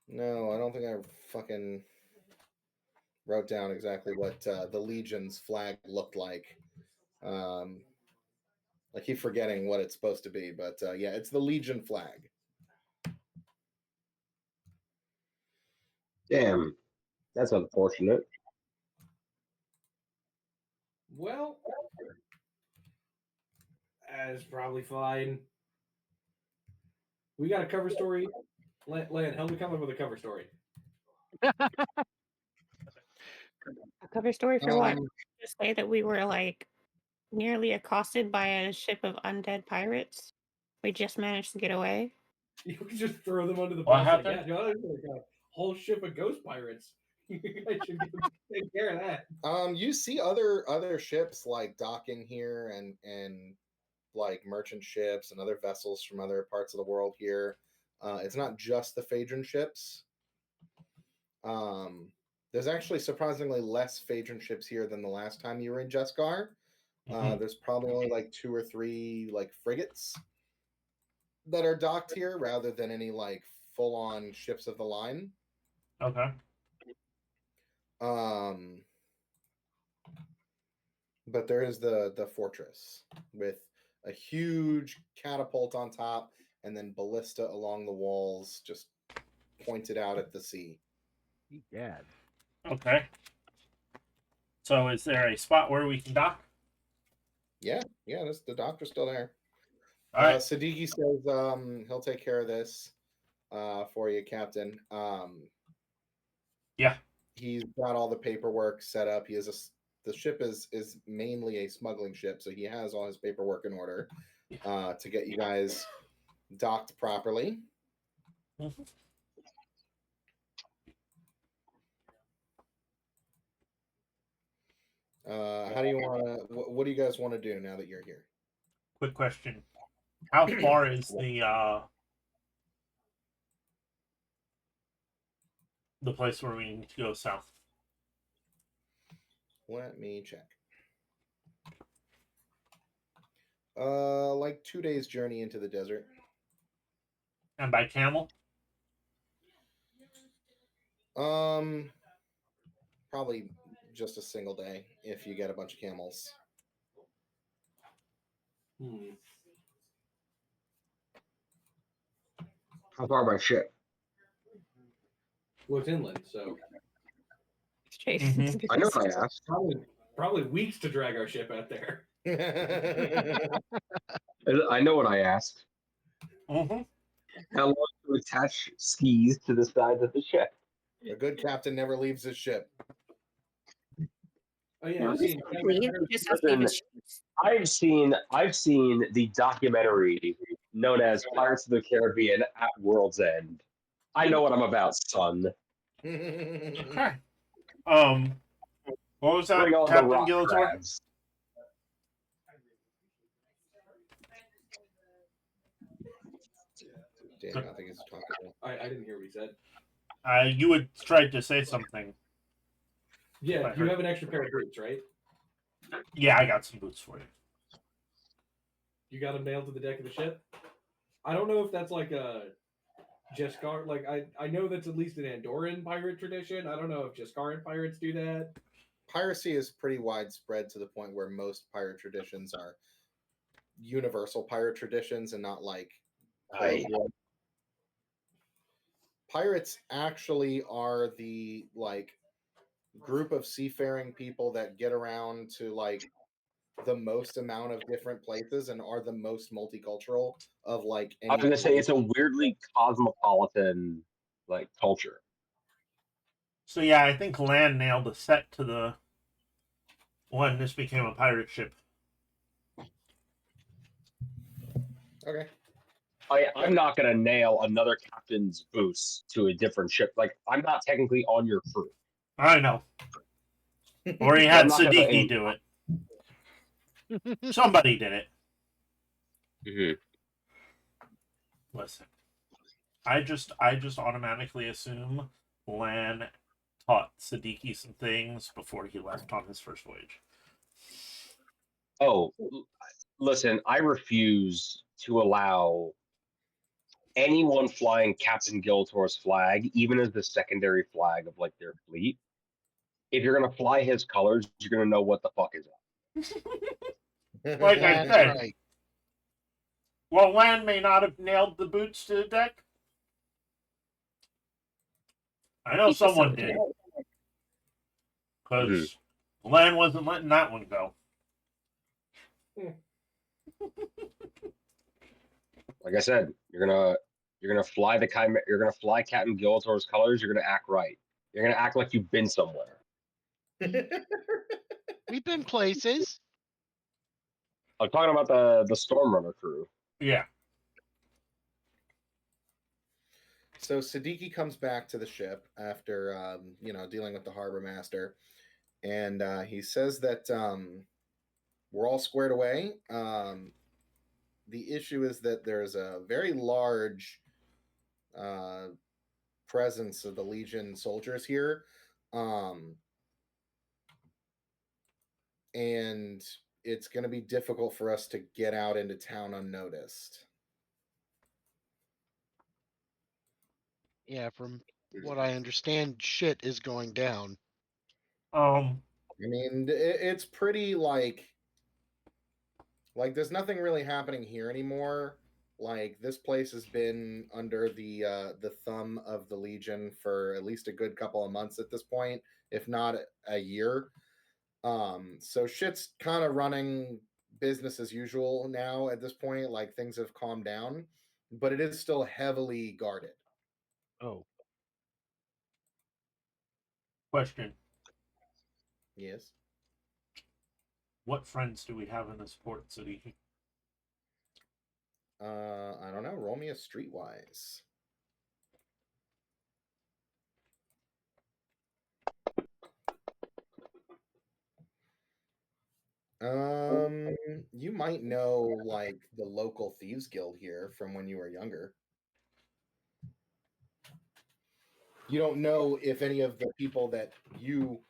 No, I don't think I fucking wrote down exactly what the Legion's flag looked like. I keep forgetting what it's supposed to be, but yeah, it's the Legion flag. Damn, that's unfortunate. Well, that's probably fine. We got a cover story. Lan, help me come up with a cover story. A cover story for what? Just say that we were like nearly accosted by a ship of undead pirates. We just managed to get away. You could just throw them under the What bus. happened? Like, yeah, there's like a whole ship of ghost pirates. You guys should take care of that. You see other ships like docking here and like merchant ships and other vessels from other parts of the world here. It's not just the Phaedron ships. There's actually surprisingly less Phaedron ships here than the last time you were in Jeskar. There's probably only like 2 or 3 like frigates that are docked here, rather than any like full-on ships of the line. Okay. But there is the fortress with a huge catapult on top, and then ballista along the walls, just pointed out at the sea. Yeah. Okay. So is there a spot where we can dock? Yeah, the doctor's still there. All right. Siddiqui says he'll take care of this for you, Captain. Yeah. He's got all the paperwork set up. The ship is mainly a smuggling ship, so he has all his paperwork in order to get you guys docked properly. Mm-hmm. How do you want to? What do you guys want to do now that you're here? Quick question: how far is the place where we need to go south? Let me check. Like 2 days journey into the desert. And by camel? Probably just a single day if you get a bunch of camels. How far by ship? Well, it's inland, so Mhm. I know what I asked. probably weeks to drag our ship out there. I know what I asked. Mm-hmm. How long to attach skis to the sides of the ship? A good captain never leaves his ship. Oh yeah, I've Just seen. leave, just have to leave his shoes. I've seen the documentary known as Pirates of the Caribbean at World's End. I know what I'm about, son. Okay. What was that, Bring on the Captain rock Giltor? crabs. Damn, I think he's talking. I didn't hear what he said. You would try to say something. Yeah, you have an extra pair of boots, right? Yeah, I got some boots for you. You got them nailed to the deck of the ship. I don't know if that's like a Jescar. Like I know that's at least an Andorran pirate tradition. I don't know if Jescaran pirates do that. Piracy is pretty widespread to the point where most pirate traditions are universal pirate traditions and not like pirates actually are the like group of seafaring people that get around to like the most amount of different places and are the most multicultural of like any I was gonna say it's a weirdly cosmopolitan like culture. So yeah, I think Land nailed a set to the when this became a pirate ship. Okay. I'm not gonna nail another captain's boots to a different ship. Like I'm not technically on your crew. I know. Or he had I'm not gonna Siddiqui do it. Somebody did it. Mm-hmm. Listen, I just automatically assume Lan taught Siddiqui some things before he left on his first voyage. Oh, listen, I refuse to allow anyone flying Captain Giltor's flag, even as the secondary flag of like their fleet. If you're gonna fly his colors, you're gonna know what the fuck is up. Like I That's said, right. while Lan may not have nailed the boots to the deck, I know someone did. Because Lan wasn't letting that one go. Like I said, you're gonna fly the Chimera, you're gonna fly Captain Giltor's colors. You're gonna act right. You're gonna act like you've been somewhere. We've been places. I'm talking about the Stormrunner crew. Yeah. So Siddiqui comes back to the ship after dealing with the harbor master, and he says that we're all squared away. The issue is that there's a very large presence of the Legion soldiers here And it's going to be difficult for us to get out into town unnoticed. Yeah, from what I understand, shit is going down. I mean, it's pretty like there's nothing really happening here anymore. Like, this place has been under the thumb of the Legion for at least a good couple of months at this point, if not a year. So shit's kind of running business as usual now at this point. Like, things have calmed down, but it is still heavily guarded. Oh. Question. Yes. What friends do we have in this port city? I don't know. Roll me a streetwise. You might know like the local thieves guild here from when you were younger. You don't know if any of the people that you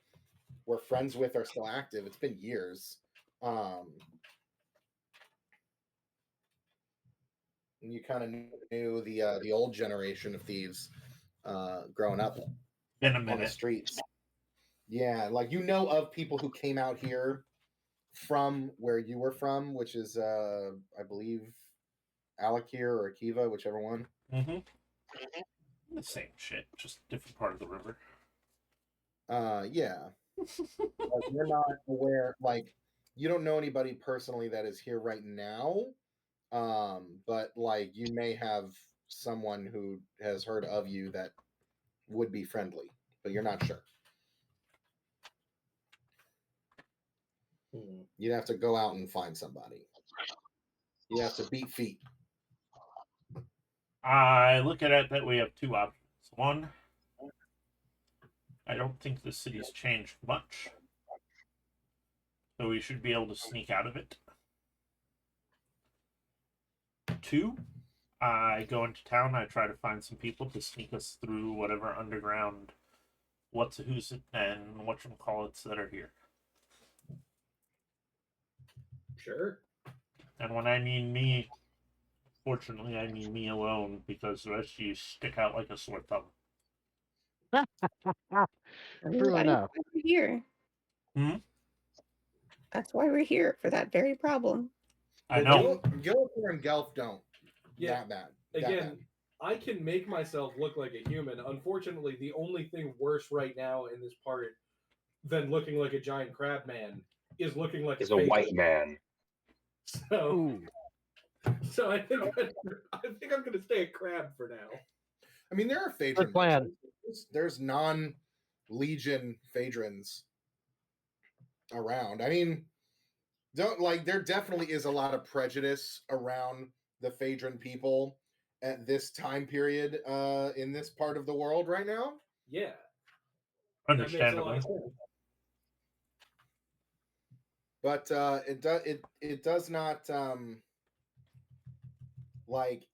were friends with are still active. It's been years. You kind of knew the old generation of thieves growing up In a on the minute. streets. Yeah, like you know of people who came out here from where you were from, which is I believe Alakir or Akiva, whichever one. Mm-hmm. The same shit, just different part of the river. Yeah. Like, you're not aware, like you don't know anybody personally that is here right now. But like you may have someone who has heard of you that would be friendly, but you're not sure. You'd have to go out and find somebody. You have to beat feet. I look at it that we have two options. One, I don't think the city's changed much, so we should be able to sneak out of it. Two, I go into town, I try to find some people to sneak us through whatever underground who's and whatchamacallits that are here. Sure. And when I mean me, fortunately I mean me alone, because the rest of you stick out like a sore thumb. True enough. That's why we're here. That's why we're here, for that very problem. I know. Gillifer and Gelf don't. Yeah. That bad. Again, I can make myself look like a human. Unfortunately, the only thing worse right now in this part than looking like a giant crab man is looking like a white man. So I think I'm going to stay a crab for now. I mean, there are Phaedron. Good plan. There's non-Legion Phaedrons around. I mean, there definitely is a lot of prejudice around the Phaedron people at this time period in this part of the world right now. Yeah. Understandably. But it does not like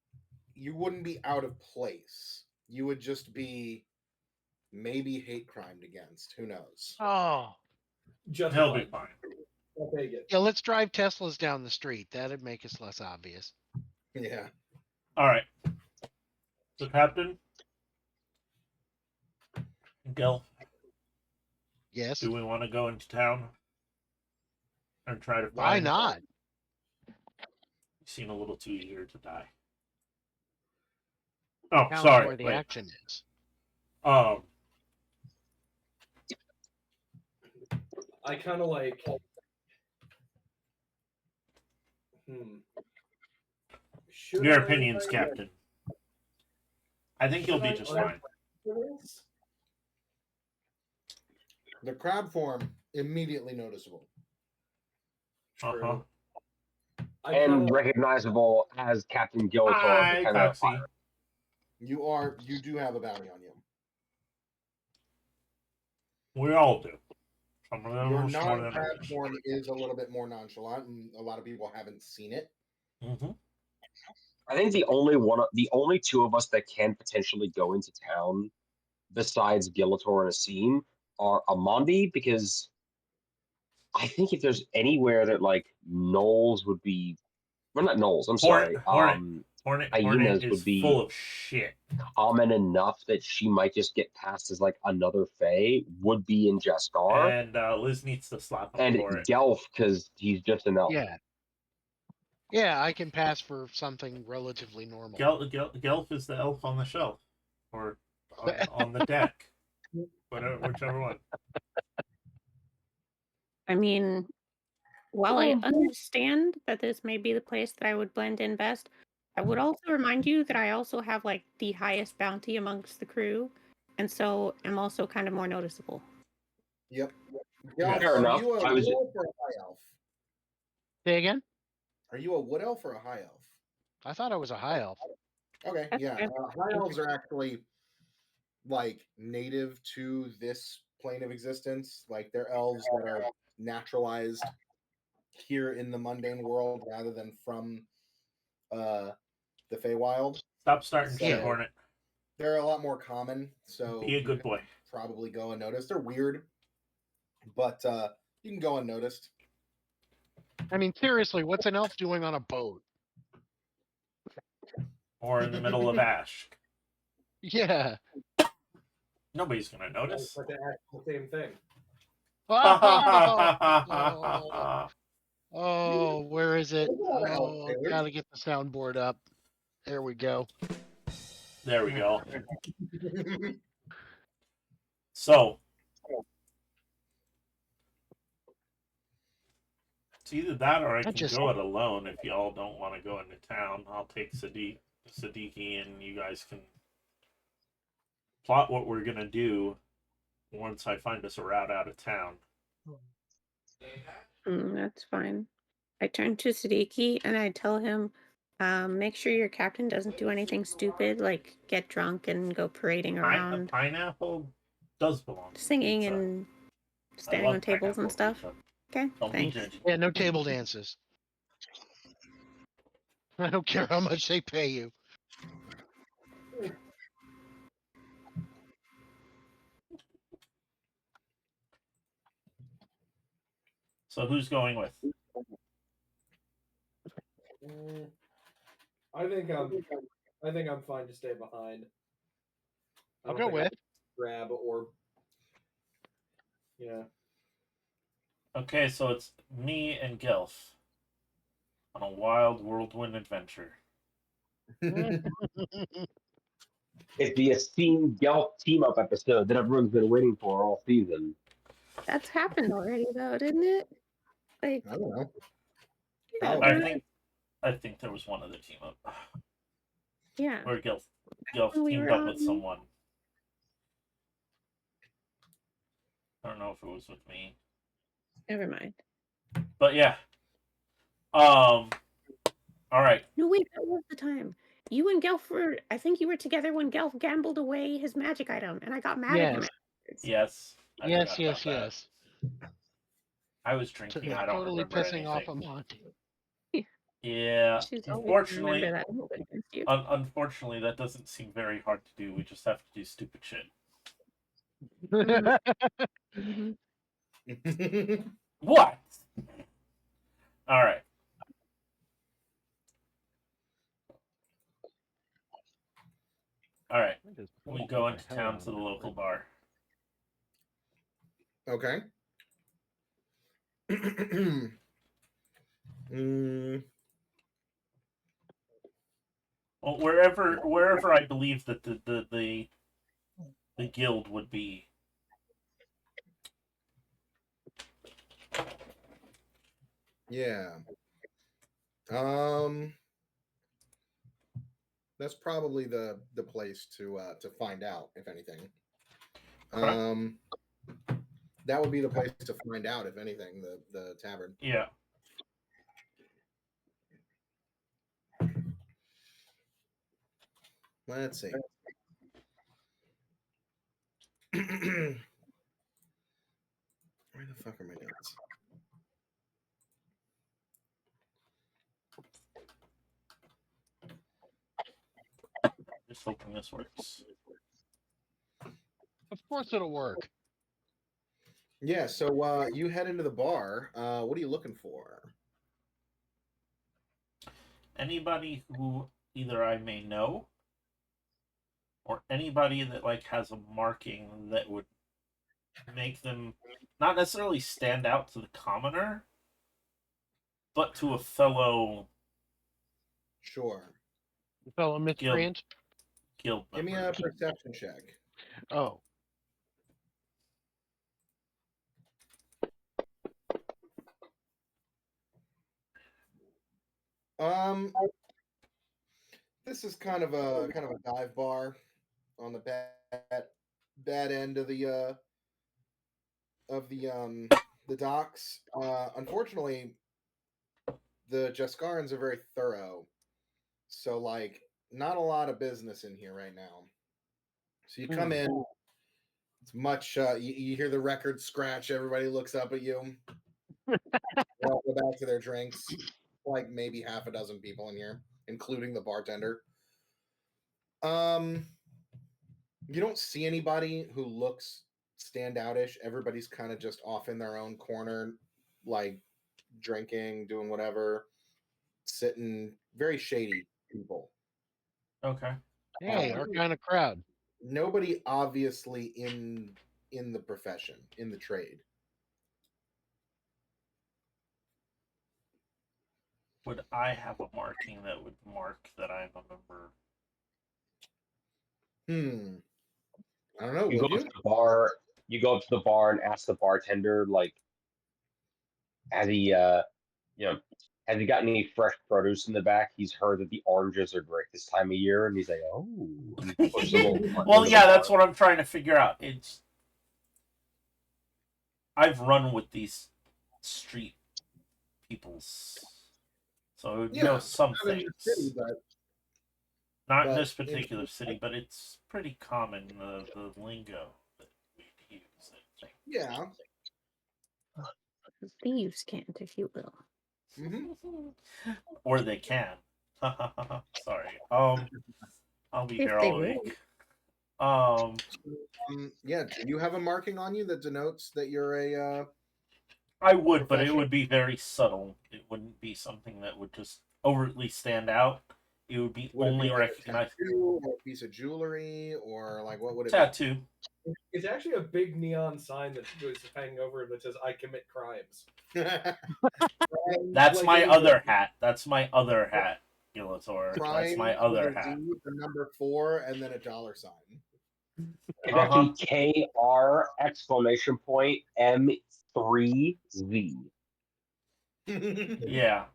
you wouldn't be out of place. You would just be maybe hate crimed against. Who knows? Oh. He'll be fine. I'll take it. Yeah, let's drive Teslas down the street. That'd make us less obvious. Yeah. All right. So, Captain, Gil. Yes. Do we want to go into town and try to find? Why not? You seem a little too eager to die. Oh, Town's sorry. where the action is. I kind of like. Your opinions, Captain. I think you'll be just fine. The crab form immediately noticeable. Uh-huh. And recognizable as Captain Giltor. You do have a bounty on you. We all do. Some of them Your are smarter than non-crab others. form is a little bit more nonchalant, and a lot of people haven't seen it. Mm-hmm. I think the only two of us that can potentially go into town, besides Giltor and Asim, are Amondi, because I think if there's anywhere that like gnolls would be, well, not gnolls. I'm sorry. Hornet Hyenas is would be full of shit. common enough that she might just get passed as like another Fae would be in Jescar. And Liz needs to slap him And for it. Gelf, because he's just an elf. Yeah. Yeah, I can pass for something relatively normal. Gelf is the elf on the shelf. Or on the deck. Whichever one. I mean, while I understand that this may be the place that I would blend in best, I would also remind you that I also have like the highest bounty amongst the crew, and so I'm also kind of more noticeable. Yep. Yeah. Fair enough. Are you a I wood was- elf or a high elf? Say again? Are you a wood elf or a high elf? I thought I was a high elf. Okay, That's yeah. fine. High elves are actually like native to this plane of existence. Like they're elves that are naturalized here in the mundane world rather than from the Feywild. Stop starting So- shit, Hornet. They're a lot more common, so Be a you good can boy. probably go unnoticed. They're weird, but you can go unnoticed. I mean, seriously, what's an elf doing on a boat? Or in the middle of ash. Yeah. Nobody's gonna notice. But the actual same thing. Oh, where is it? Hello, elf Oh, sailors. gotta get the soundboard up. There we go. There we go. So it's either that or I can just- go it alone if y'all don't want to go into town. I'll take Siddiqui and you guys can plot what we're gonna do once I find us a route out of town. That's fine. I turn to Siddiqui and I tell him, make sure your captain doesn't do anything stupid, like get drunk and go parading A around, pineapple does belong to singing pizza. and I standing love on tables and pineapple stuff. pizza. Okay, Don't be thanks. judgy. Yeah, no table dances. I don't care how much they pay you. So who's going with? I think I'm fine to stay behind. I I'll don't go think I with. can grab or yeah. Okay, so it's me and Gelf on a wild whirlwind adventure. It's the esteemed Gelf team up episode that everyone's been waiting for all season. That's happened already, though, didn't it? Like, I don't know. yeah, Probably. I think there was one other team up yeah. where Gelf when we teamed were up with on- someone. I don't know if it was with me, Never mind. but yeah. All right. No, wait, that was the time. You and Gelf were, I think you were together when Gelf gambled away his magic item, and I got mad at him. Yes. afterwards. Yes. I Yes, forgot yes, about that. yes. I was drinking. I don't Totally remember pissing off anything. Amon. Yeah. She's always Unfortunately, remember that hold against you. unfortunately, that doesn't seem very hard to do. We just have to do stupid shit. Mhm. What? All right. All right. We go into town to the local bar. Okay. Well, wherever I believe that the guild would be. Yeah. That's probably the place to find out, if anything. That would be the place to find out, if anything, the tavern. Yeah. Let's see. Where the fuck are my notes? Just hoping this works. Of course it'll work. Yeah, so you head into the bar. What are you looking for? Anybody who either I may know or anybody that like has a marking that would make them not necessarily stand out to the commoner, but to a fellow Sure. Fellow miscreant. guild Give me member. a perception check. Oh. This is kind of a dive bar on the bad end of the docks. Unfortunately, the Jaskarans are very thorough, so like not a lot of business in here right now. So you come in, it's much. You hear the record scratch. Everybody looks up at you. They all go back to their drinks. Like maybe half a dozen people in here, including the bartender. You don't see anybody who looks standoutish. Everybody's kind of just off in their own corner, like drinking, doing whatever, sitting. Very shady people. Okay. Hey, our kind of crowd. Nobody obviously in the profession, in the trade. Would I have a marking that would mark that I'm a member? I don't know. You go Would up you? to the bar. You go up to the bar and ask the bartender, like, has he, has he got any fresh produce in the back? He's heard that the oranges are great this time of year, and he's like, oh, and push a little button Well, in the yeah, that's bar. what I'm trying to figure out. I've run with these street peoples, so I would know some not in things. the city, but Not in but this particular city, but it's pretty common, the lingo that we use, I think. yeah. Thieves can't, if you will. Or they can. Sorry. I'll be If here they all will. week. Yeah. Do you have a marking on you that denotes that you're a? I would, but it professional? would be very subtle. It wouldn't be something that would just overtly stand out. It would be Would it only be like recognized. a tattoo or a piece of jewelry or like what would it Tattoo. It's actually a big neon sign that was hanging over that says "I commit crimes." be? That's Like my it is other hat. That's my other hat, Gilator. That's Crime my with other a hat. Z, the number 4, and then a dollar sign. It's actually KR exclamation point M3Z. Yeah.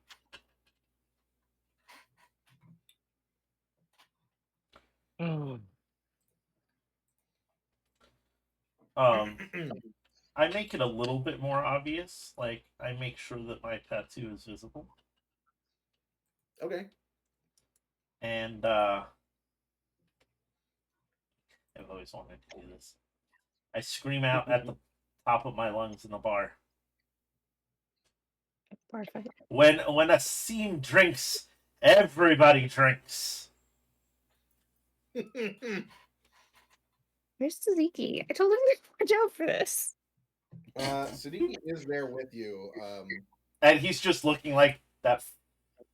I make it a little bit more obvious. Like, I make sure that my tattoo is visible. Okay. And I've always wanted to do this. I scream out at the top of my lungs in the bar. Perfect. When a seam drinks, everybody drinks. Where's Suzuki? I told him to watch out for this. Siddiqui is there with you. And he's just looking like that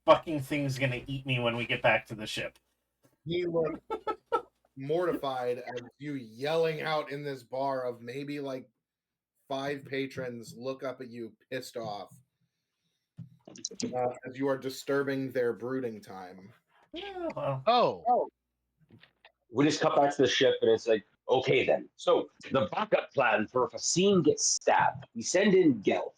fucking thing's gonna eat me when we get back to the ship. He looked mortified at you yelling out in this bar of maybe like 5 patrons look up at you pissed off as you are disturbing their brooding time. Yeah, well. Oh. We just cut back to the ship, and it's like, okay then. So the backup plan for if a scene gets stabbed, we send in Gelf.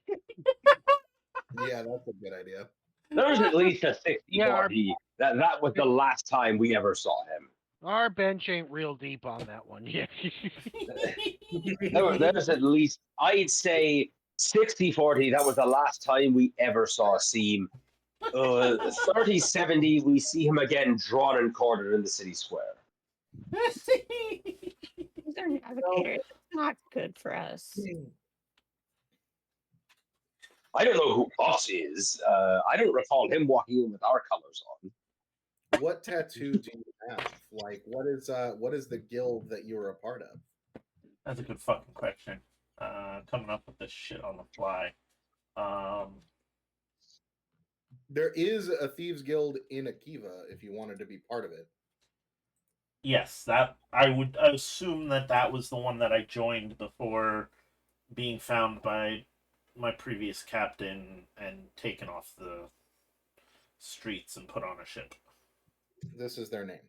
Yeah, that's a good idea. There's at least a 60 Yeah, our- party. That was the last time we ever saw him. Our bench ain't real deep on that one yet. There's at least, I'd say, 60-40. That was the last time we ever saw Seam. 30-70, we see him again drawn and quartered in the city square. These are navigators. It's not good for us. I don't know who Us is. I don't recall him walking in with our colors on. What tattoo do you have? Like, what is the guild that you were a part of? That's a good fucking question. Coming up with this shit on the fly. There is a Thieves Guild in Akiva if you wanted to be part of it. Yes, that I would assume that was the one that I joined before being found by my previous captain and taken off the streets and put on a ship. This is their name.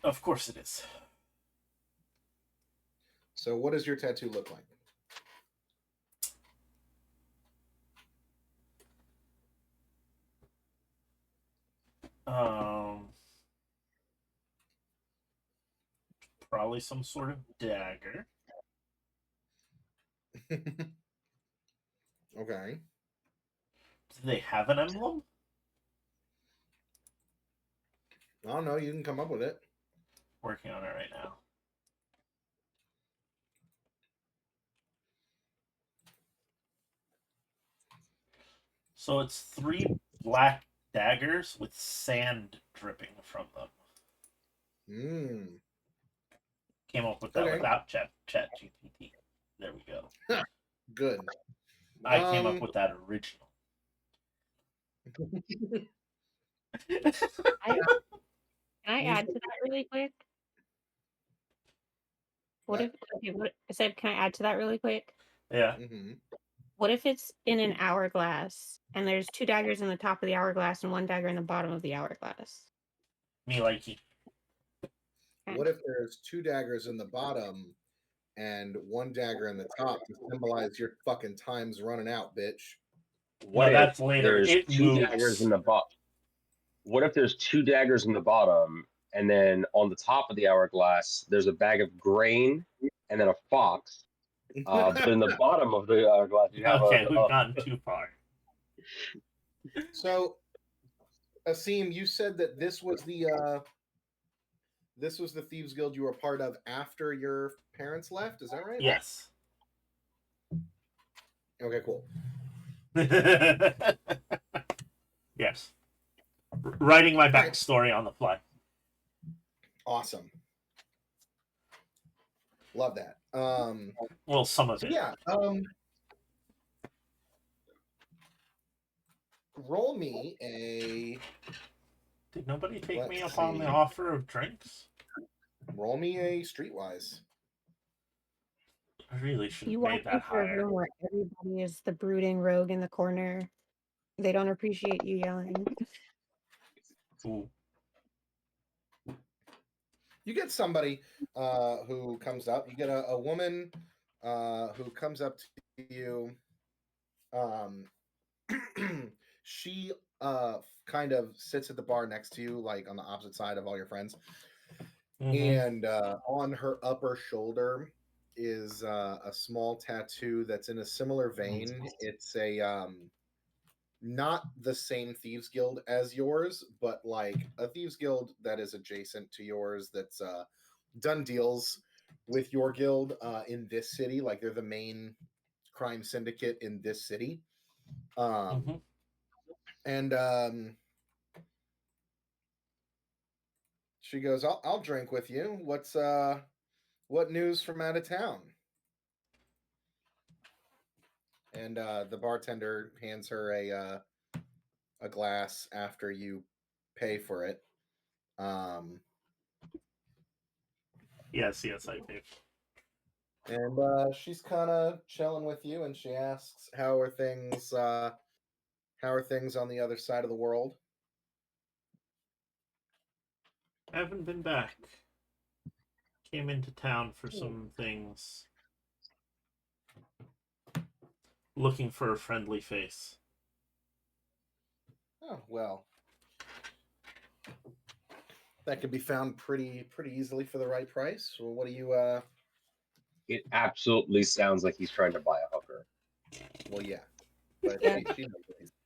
Of course it is. So what does your tattoo look like? Probably some sort of dagger. Okay. Do they have an emblem? I don't know. You can come up with it. Working on it right now. So it's 3 black daggers with sand dripping from them. Came up with that without chat GPT. There we go. Good. I came up with that original. Can I add to that really quick? What if I said, can I add to that really quick? Yeah. What if it's in an hourglass and there's 2 daggers in the top of the hourglass and 1 dagger in the bottom of the hourglass? Me likey. What if there's 2 daggers in the bottom and 1 dagger in the top to symbolize your fucking time's running out, bitch? What if that's later. there's It 2 moves. daggers in the bottom? What if there's 2 daggers in the bottom, and then on the top of the hourglass, there's a bag of grain and then a fox? But in the bottom of the hourglass, you have we've gotten too far. So, Asim, you said that this was the Thieves Guild you were part of after your parents left. Is that right? Yes. Okay, cool. Yes. Writing my backstory on the fly. Awesome. Love that. Well, some of so it. Yeah. Roll me a. Did nobody take Let's me up on the see. offer of drinks? Roll me a Streetwise. I really should You have walk made that into a higher. room where everybody is the brooding rogue in the corner. They don't appreciate you yelling. Ooh. You get somebody who comes up. You get a woman who comes up to you. She kind of sits at the bar next to you, like on the opposite side of all your friends. And on her upper shoulder is a small tattoo that's in a similar vein. It's a not the same Thieves Guild as yours, but like a Thieves Guild that is adjacent to yours, that's done deals with your guild in this city. Like they're the main crime syndicate in this city. And she goes, I'll drink with you. What news from out of town? And the bartender hands her a glass after you pay for it. Yes, I paid. And she's kind of chilling with you, and she asks, "How are things? How are things on the other side of the world?" I haven't been back. Came into town for some things. Looking for a friendly face. Oh, well. That can be found pretty easily for the right price. Well, what do you It absolutely sounds like he's trying to buy a hooker. Well, yeah. But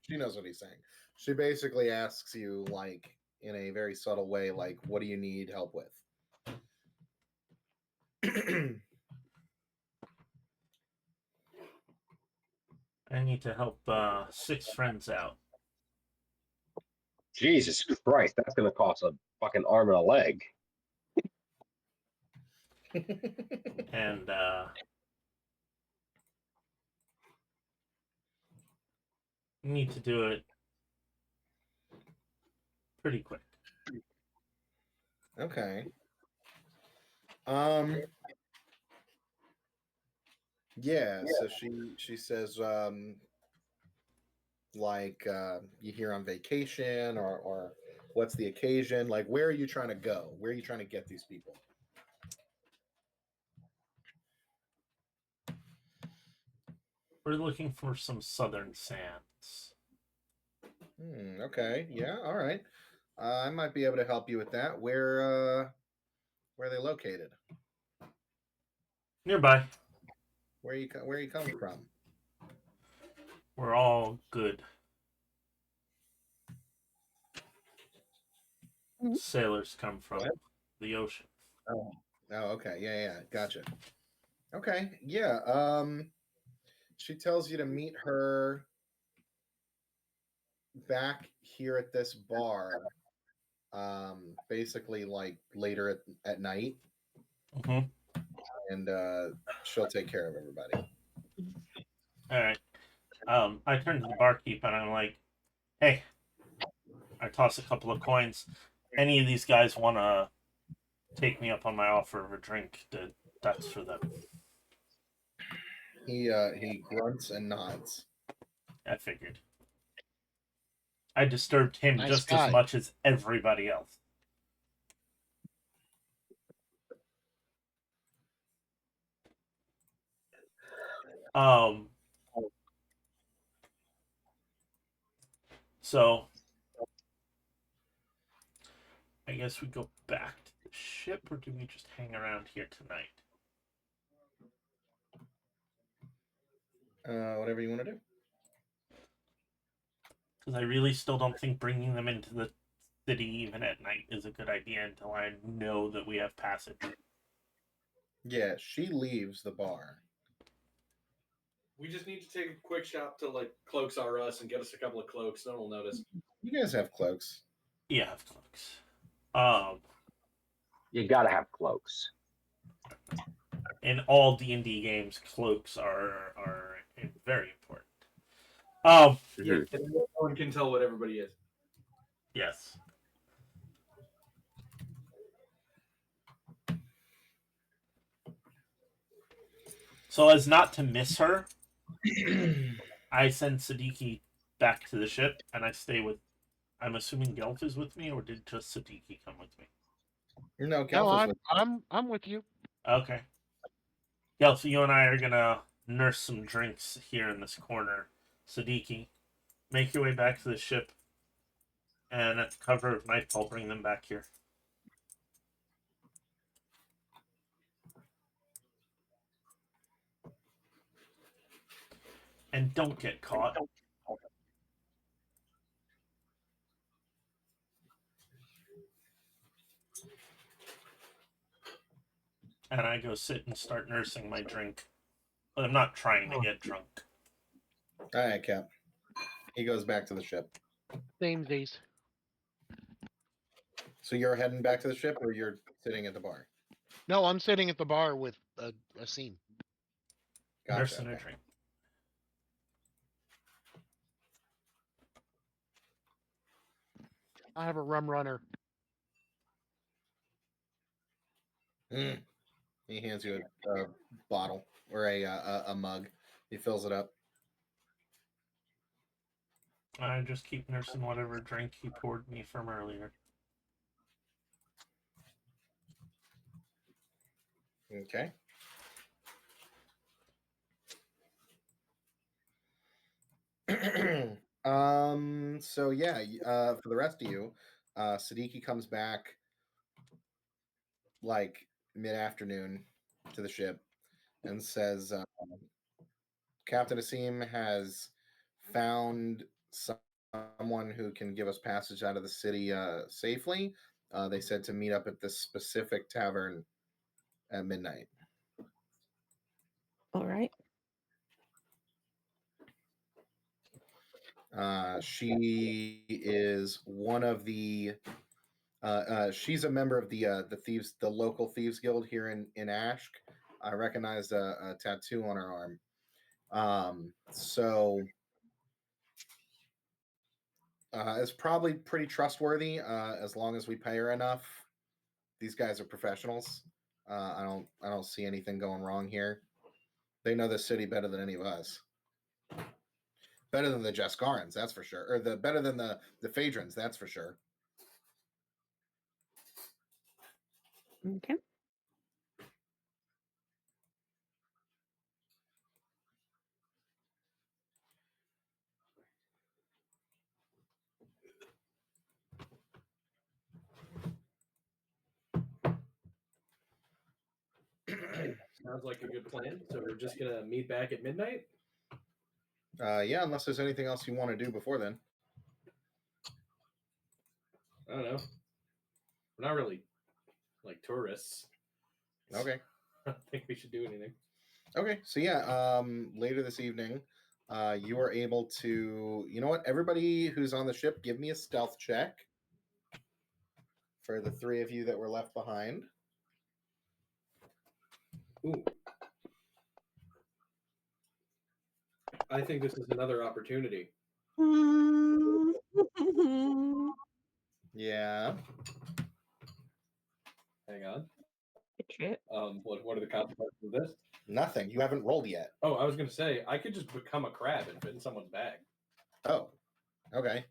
she knows what he's saying. She basically asks you, like, in a very subtle way, like, what do you need help with? I need to help 6 friends out. Jesus Christ, that's going to cost a fucking arm and a leg. And we need to do it pretty quick. Okay. Yeah, so she says like you here on vacation or what's the occasion? Like where are you trying to go? Where are you trying to get these people? We're looking for some southern sands. Okay. Yeah, all right. I might be able to help you with that. Where are they located? Nearby. Where are you coming from? We're all good. Sailors come from the ocean. Oh, okay. Yeah, gotcha. Okay, yeah. She tells you to meet her back here at this bar. Basically like later at night, Mm-hmm. and she'll take care of everybody. All right. I turn to the barkeep and I'm like, "Hey," I toss a couple of coins. Any of these guys want to take me up on my offer of a drink? That's for them. He grunts and nods. I figured. I disturbed him Nice just as guy. much as everybody else. So I guess we go back to the ship, or do we just hang around here tonight? Whatever you want to do. Because I really still don't think bringing them into the city even at night is a good idea until I know that we have passage. Yeah, she leaves the bar. We just need to take a quick shop to like Cloaks R Us and get us a couple of cloaks. No one will notice. You guys have cloaks. Yeah, I have cloaks. You gotta have cloaks. In all D&D games, cloaks are very important. Yeah, no one can tell what everybody is. Yes. So as not to miss her, I send Siddiqui back to the ship, and I stay with. I'm assuming Gelf is with me, or did just Siddiqui come with me? No, No, Gelf is with I'm with you. Okay. Gelf, you and I are gonna nurse some drinks here in this corner. Siddiqui, make your way back to the ship, and at the cover of night, I'll bring them back here. And don't get caught. And I go sit and start nursing my drink. But I'm not trying to get drunk. All right, Cap. He goes back to the ship. Same days. So you're heading back to the ship, or you're sitting at the bar? No, I'm sitting at the bar with a scene. Gotcha. Nursing a Okay. drink. I have a rum runner. He hands you a bottle or a mug. He fills it up. I just keep nursing whatever drink he poured me from earlier. Okay. So yeah, for the rest of you, Siddiqui comes back like mid-afternoon to the ship and says Captain Asim has found someone who can give us passage out of the city safely. They said to meet up at this specific tavern at midnight. All right. She is one of the She's a member of the local thieves guild here in Ashk. I recognized a tattoo on her arm. So it's probably pretty trustworthy as long as we pay her enough. These guys are professionals. I don't see anything going wrong here. They know the city better than any of us. Better than the Jeskarans, that's for sure. Or better than the Phaedrons, that's for sure. Okay. Sounds like a good plan. So we're just gonna meet back at midnight. Yeah, unless there's anything else you want to do before then. I don't know. We're not really like tourists. Okay. I don't think we should do anything. Okay, so yeah, later this evening, you are able to. You know what? Everybody who's on the ship, give me a stealth check for the three of you that were left behind. Ooh. I think this is another opportunity. Yeah. Hang on. Good trip. What are the consequences of this? Nothing. You haven't rolled yet. Oh, I was gonna say I could just become a crab and fit in someone's bag. Oh. Okay.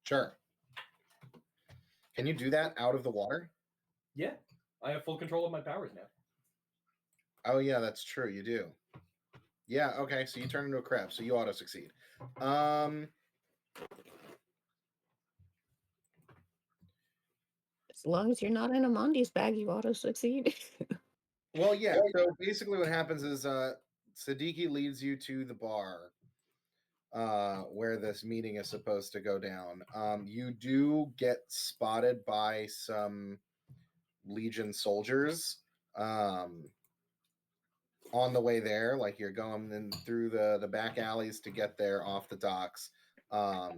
Sure. Can you do that out of the water? Yeah, I have full control of my powers now. Oh yeah, that's true. You do. Yeah. Okay. So you turn into a crab. So you auto succeed. As long as you're not in Amandi's bag, you auto succeed. Well, yeah. So basically, what happens is Siddiqui leads you to the bar where this meeting is supposed to go down. You do get spotted by some Legion soldiers on the way there. Like you're going in through the back alleys to get there off the docks. A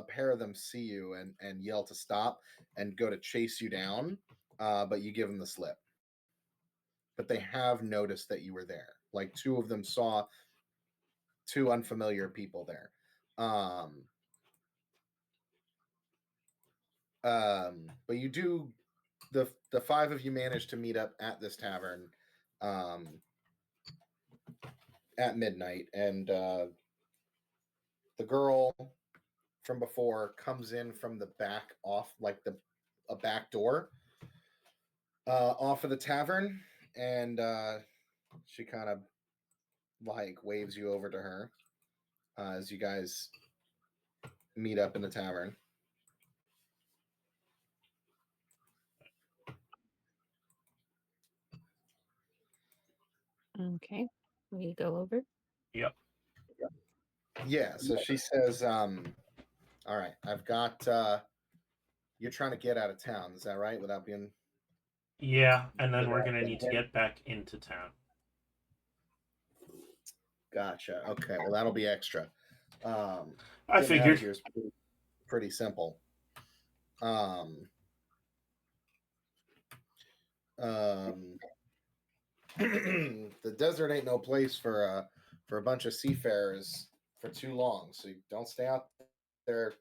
pair of them see you and yell to stop and go to chase you down, but you give them the slip. But they have noticed that you were there. Like two of them saw two unfamiliar people there. But you do the five of you managed to meet up at this tavern at midnight, and the girl from before comes in from the back off like a back door off of the tavern, and she kind of like waves you over to her as you guys meet up in the tavern. Okay. We go over. Yep. Yeah, so she says, all right, I've got you're trying to get out of town, is that right? Without being Yeah, and then we're gonna need to get back into town. Gotcha. Okay, well that'll be extra. I figured. Here's pretty simple. The desert ain't no place for a bunch of seafarers for too long, so you don't stay out there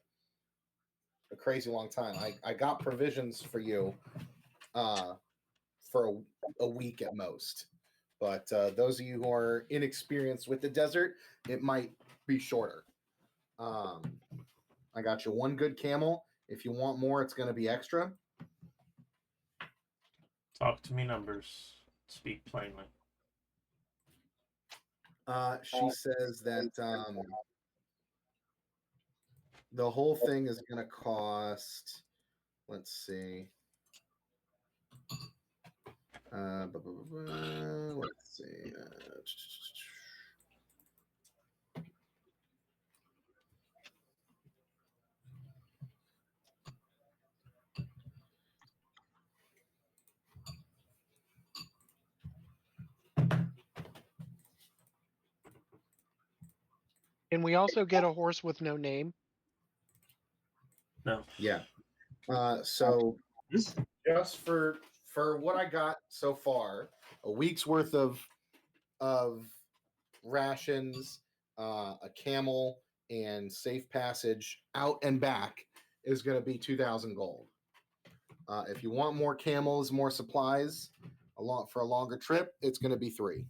a crazy long time. I got provisions for you for a week at most, but those of you who are inexperienced with the desert, it might be shorter. I got you one good camel. If you want more, it's going to be extra. Talk to me numbers. Speak plainly. She says that the whole thing is going to cost, let's see. Let's see. Can we also get a horse with no name? No. Yeah. So just for what I got so far, a week's worth of rations, a camel, and safe passage out and back is going to be 2,000 gold. If you want more camels, more supplies, for a longer trip, it's going to be 3.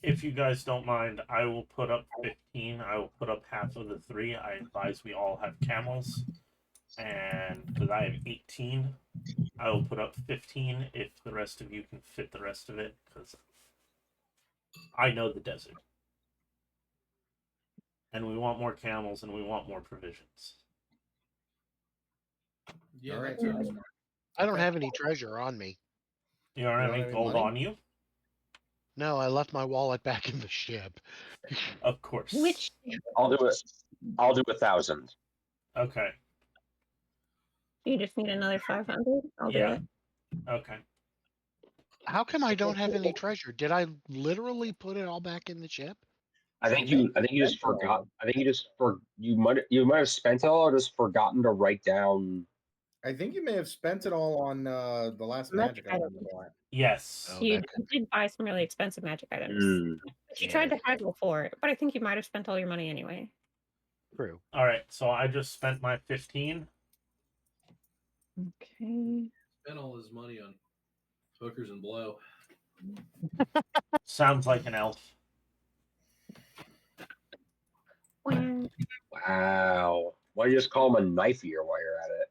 If you guys don't mind, I will put up 15. I will put up half of the 3. I advise we all have camels. And because I have 18, I will put up 15 if the rest of you can fit the rest of it, because I know the desert. And we want more camels and we want more provisions. Yeah, All right. that sounds smart. I don't have any treasure on me. You don't have any gold on you? No, I left my wallet back in the ship. Of course. Which I'll do it. I'll do 1,000. Okay. you just need another 500? I'll do Yeah. it. Okay. How come I don't have any treasure? Did I literally put it all back in the ship? I think you just forgot. I think you might have spent it all or just forgotten to write down. I think you may have spent it all on the last magic item. Yes. Oh, You that could- did buy some really expensive magic items. Mm. But you Yeah. tried to haggle for it, but I think you might have spent all your money anyway. True. All right. So I just spent my 15. Okay. Spent all his money on hookers and blow. Sounds like an elf. Well, Wow. Why don't you just call him a knife ear while you're at it?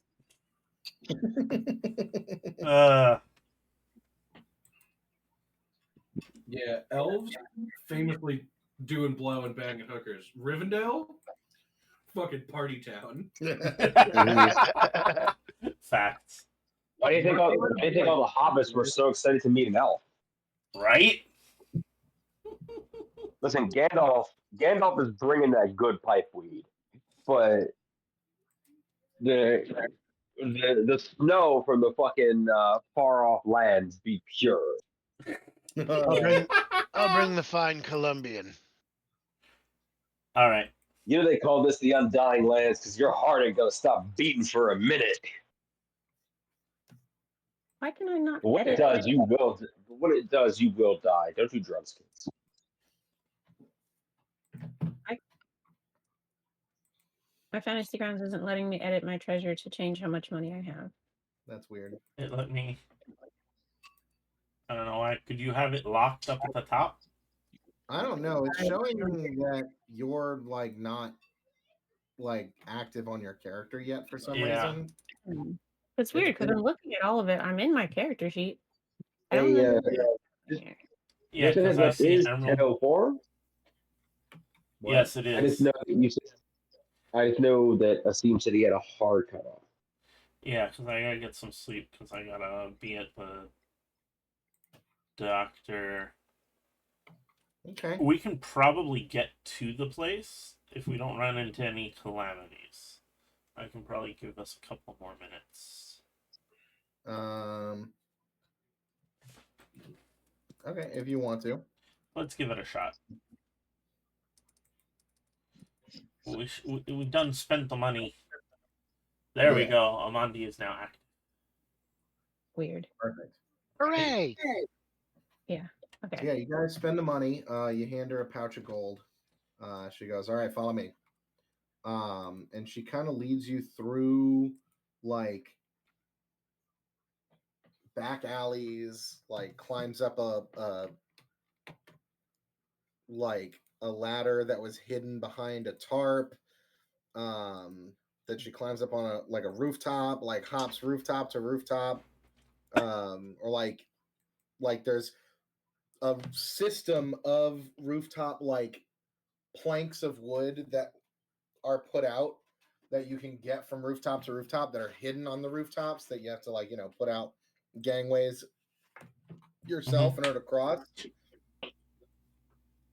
Yeah, elves famously doing blow and banging hookers. Rivendell, fucking party town. Facts. Why do you think all the hobbits were so excited to meet an elf? Right? Listen, Gandalf is bringing that good pipe weed, but the snow from the fucking far off lands be pure. I'll bring the fine Colombian. All right. You know they call this the Undying Lands because your heart ain't gonna stop beating for a minute. why can I not When get it does, you will. When it does, you will die. Don't do drugs, kids. My fantasy grounds isn't letting me edit my treasure to change how much money I have. That's weird. It let me. I don't know why. Could you have it locked up at the top? I don't know. It's showing that you're like not like active on your character yet for some Yeah. reason. It's weird because I'm looking at all of it. I'm in my character sheet. I don't Hey, know. just- Yeah, because I see is emerald. 1004. Yes, it is. I just know that I just know that Asim said he had a hard cutoff. Yeah, because I gotta get some sleep because I gotta be at the doctor. Okay. We can probably get to the place if we don't run into any calamities. I can probably give us a couple more minutes. Okay, if you want to. Let's give it a shot. We've done spent the money. There we Yeah. go. Amandi is now active. Weird. Perfect. Hooray! Yeah. Okay. Yeah, you guys spend the money. You hand her a pouch of gold. She goes, "All right, follow me." And she kind of leads you through like back alleys, like climbs up a ladder that was hidden behind a tarp. That she climbs up on a rooftop, like hops rooftop to rooftop. Or like there's a system of rooftop like planks of wood that are put out that you can get from rooftop to rooftop that are hidden on the rooftops that you have to put out gangways yourself in order to cross.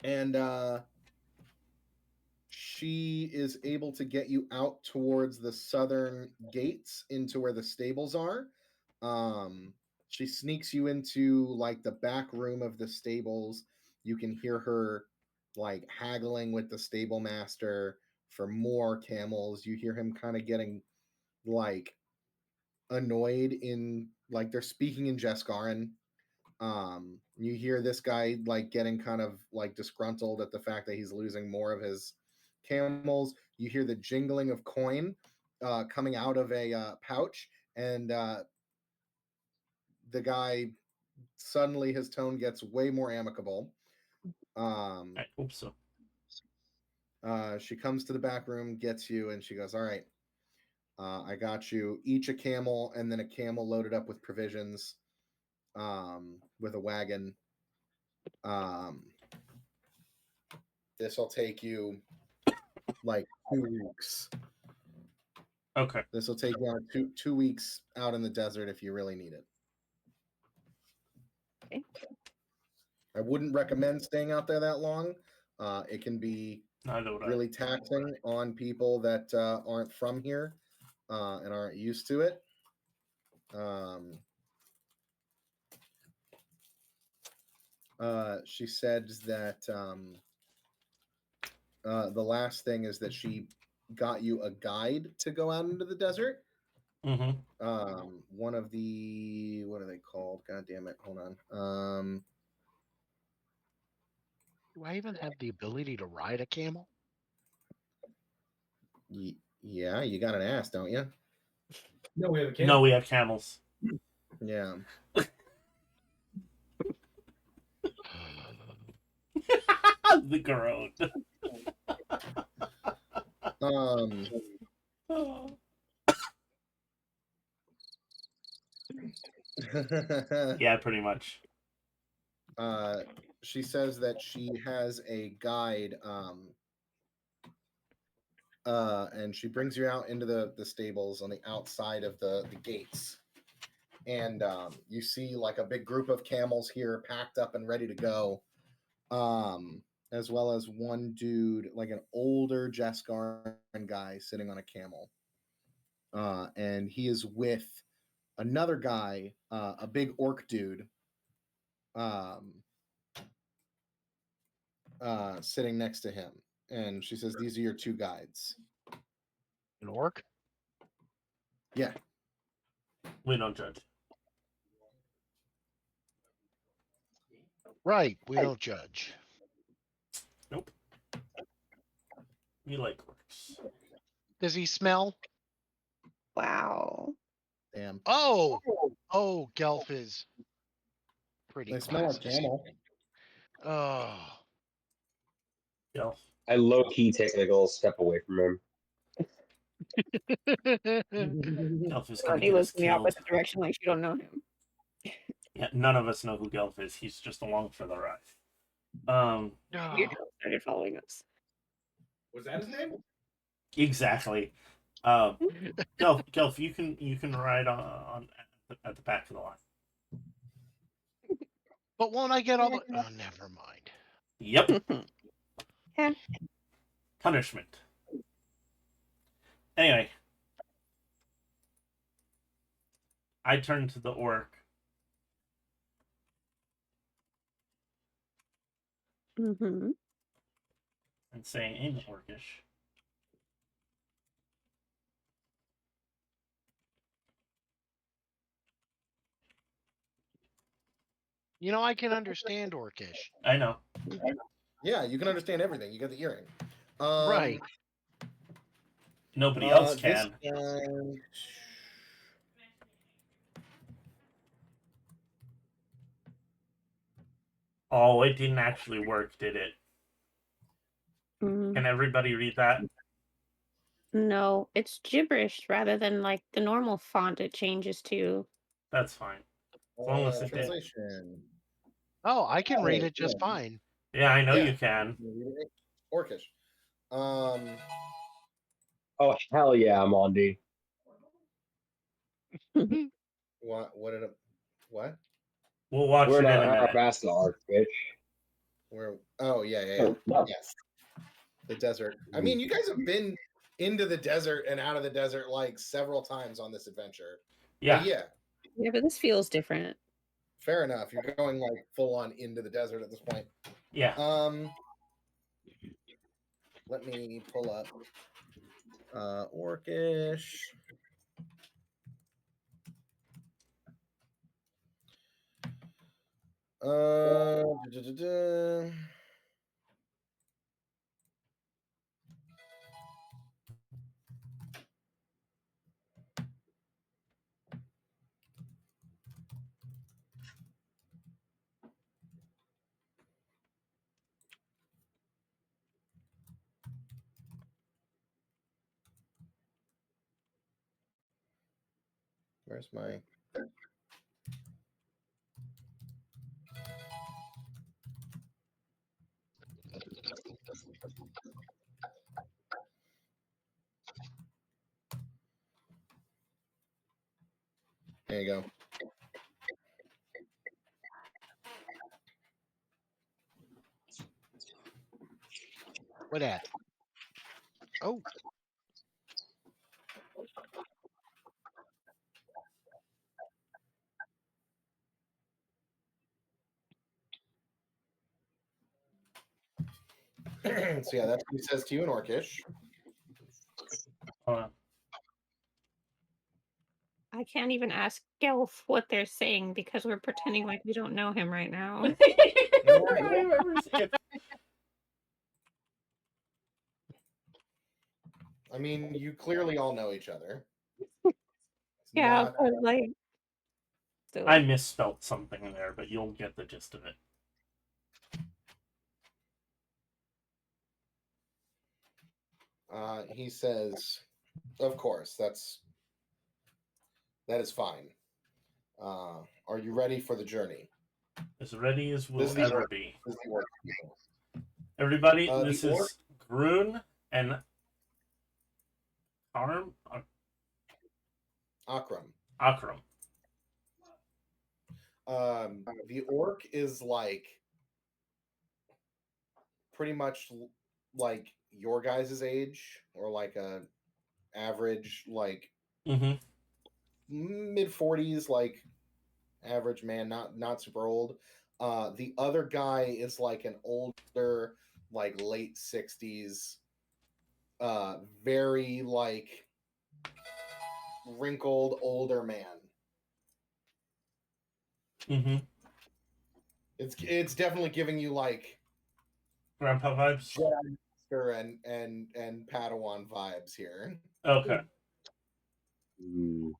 And she is able to get you out towards the southern gates into where the stables are. She sneaks you into like the back room of the stables. You can hear her like haggling with the stable master for more camels. You hear him kind of getting like annoyed in like they're speaking in Jescaran. You hear this guy like getting kind of like disgruntled at the fact that he's losing more of his camels. You hear the jingling of coin coming out of a pouch, and the guy suddenly his tone gets way more amicable. I hope so. She comes to the back room, gets you, and she goes, "All right, I got you each a camel, and then a camel loaded up with provisions, with a wagon. This will take you like 2 weeks. Okay. This will take you on 2 weeks out in the desert if you really need it. Okay. I wouldn't recommend staying out there that long. It can be really taxing on people that aren't from here and aren't used to it. She says that the last thing is that she got you a guide to go out into the desert. Mm-hmm. One of the, what are they called? God damn it! Hold on. Do I even have the ability to ride a camel? Yeah, you got an ass, don't you? No, we have a camel. No, we have camels. Yeah. The groan. Yeah, pretty much. She says that she has a guide, and she brings you out into the stables on the outside of the gates. And you see like a big group of camels here packed up and ready to go. As well as one dude, like an older Jescaran guy sitting on a camel. And he is with another guy, a big orc dude, sitting next to him. And she says, "These are your 2 guides." An orc? Yeah. We don't judge. Right, we don't judge. Nope. We like orcs. Does he smell? Wow. Damn. Oh, Gelf is pretty They smell like classy. camel. Oh. Yeah. I low key take like a little step away from him. Gelf is gonna Already get us looks in the killed. opposite direction like you don't know him. Yeah, none of us know who Gelf is. He's just along for the ride. Weirdo started following us. Was that his name? Exactly. Gelf, you can ride on at the back of the line. But won't I get all the... Oh, never mind. Yep. Yeah. Punishment. Anyway, I turn to the orc. Mm-hmm. And say in orcish, You know, I can understand orcish. I know. Yeah, you can understand everything. You got the earring. Right. Nobody else this can. guy- Oh, it didn't actually work, did it? Mm. Can everybody read that? No, it's gibberish rather than like the normal font it changes to. That's fine. As long as it did. Translation. Oh, I can read it just fine. Yeah, I know Yeah. you can. Orcish. Oh hell yeah, I'm on D. What did it? What? We'll watch We're it in not a minute. Arabasta, bitch. Where? Oh yeah. Yes. The desert. I mean, you guys have been into the desert and out of the desert like several times on this adventure. Yeah. But yeah. Yeah, but this feels different. Fair enough. You're going like full on into the desert at this point. Yeah. let me pull up Orcish. Da-da-da-da. Where's my... There you go. What at? Oh, So yeah, that's what he says to you in Orcish. Hold on. I can't even ask Gelf what they're saying because we're pretending like we don't know him right now. I mean, you clearly all know each other. Yeah, Not- but like, still. I misspelled something there, but you'll get the gist of it. He says, "Of course, that is fine. Are you ready for the journey?" As ready as This we'll is the ever orc. be. This is the orc. Everybody, The this orc- is Grun and Akram. Akram. The orc is like pretty much like your guys' age, or like a average, like Mm-hmm. mid-40s, like average man, not super old. The other guy is like an older, like late 60s, very like wrinkled older man. Mm-hmm. It's definitely giving you like Grandpa vibes? Jedi Master and Padawan vibes here. Okay. Mm.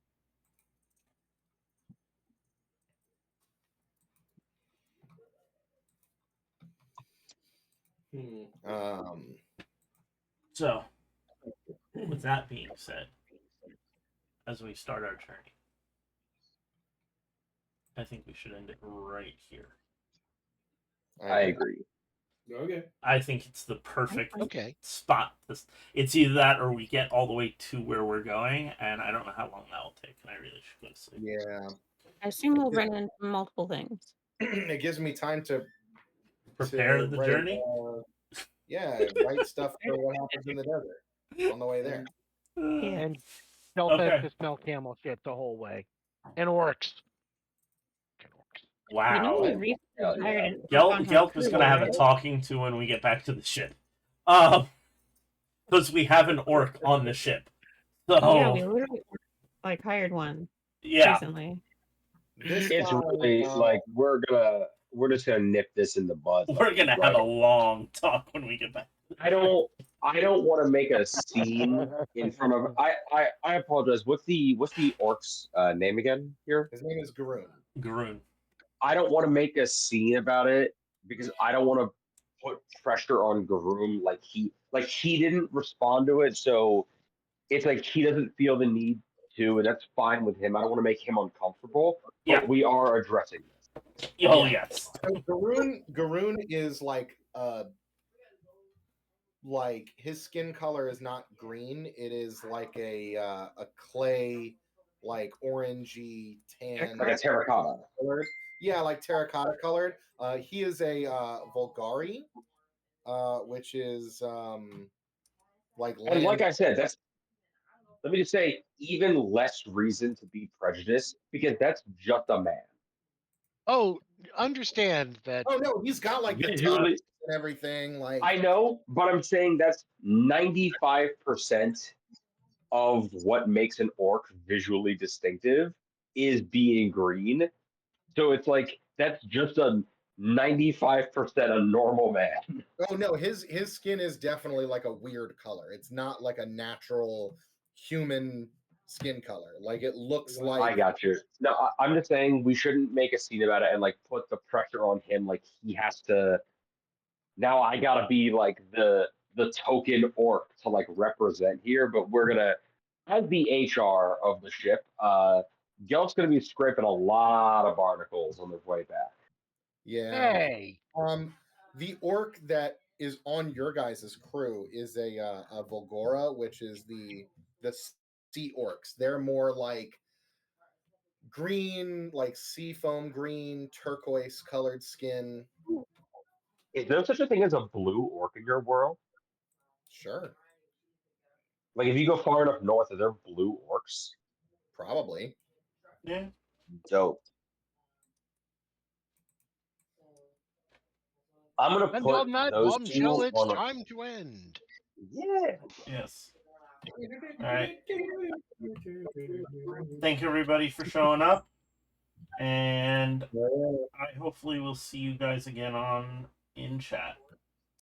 So, with that being said, as we start our journey, I think we should end it right here. I agree. Okay. I think it's the perfect okay. spot. It's either that or we get all the way to where we're going, and I don't know how long that will take, and I really should go to sleep. Yeah. I assume we'll run into multiple things. It gives me time to Prepare the write, journey? Write stuff for what happens in the desert on the way there. Yeah. And Stealth has Okay. to smell camel shit the whole way. And orcs. Wow. You know, we Hell recently yeah. hired an orc Gelp onto our is crew, going to have a right? talking to when we get back to the ship. Because we have an orc on the ship. So, Yeah, we literally like hired one yeah. recently. This It's guy, really like we're just gonna nip this in the bud. We're going to have a long talk when we get back. I don't want to make a scene in front of. I apologize. What's the orc's name again here? his name is Garoon. Garoon. I don't want to make a scene about it because I don't want to put pressure on Garoon. Like he didn't respond to it, so it's like he doesn't feel the need to, and that's fine with him. I don't want to make him uncomfortable, but Yeah. we are addressing this. Oh, Yeah. yes. So Garoon is like his skin color is not green. It is like a clay, like orangey tan, Like a terracotta. colored. Yeah, like terracotta colored. He is a Vulgari, which is like And land. like I said, let me just say, even less reason to be prejudiced because that's just a man. Oh, understand that Oh no, he's got like the Visually, and everything. Like I know, but I'm saying that's 95% of what makes an orc visually distinctive is being green. So it's like that's just a 95% a normal man. oh no, his skin is definitely like a weird color. It's not like a natural human skin color. Like it looks I like got you. No, I'm just saying we shouldn't make a scene about it and like put the pressure on him. Like he has to. Now I gotta be like the token orc to like represent here, but we're gonna, as the HR of the ship, Gelf's gonna be scraping a lot of barnacles on his way back. yeah. Hey, The orc that is on your guys' crew is a Volgora, which is the sea orcs. They're more like green, like sea foam green, turquoise colored skin. Is there such a thing as a blue orc in your world? Sure, Like if you go far enough north, are there blue orcs? probably. Yeah. Dope. I'm gonna and put on that those bombshell, two it's on. time to end. Yeah. Yes. All right. Thank everybody for showing up, and I hopefully will see you guys again in chat.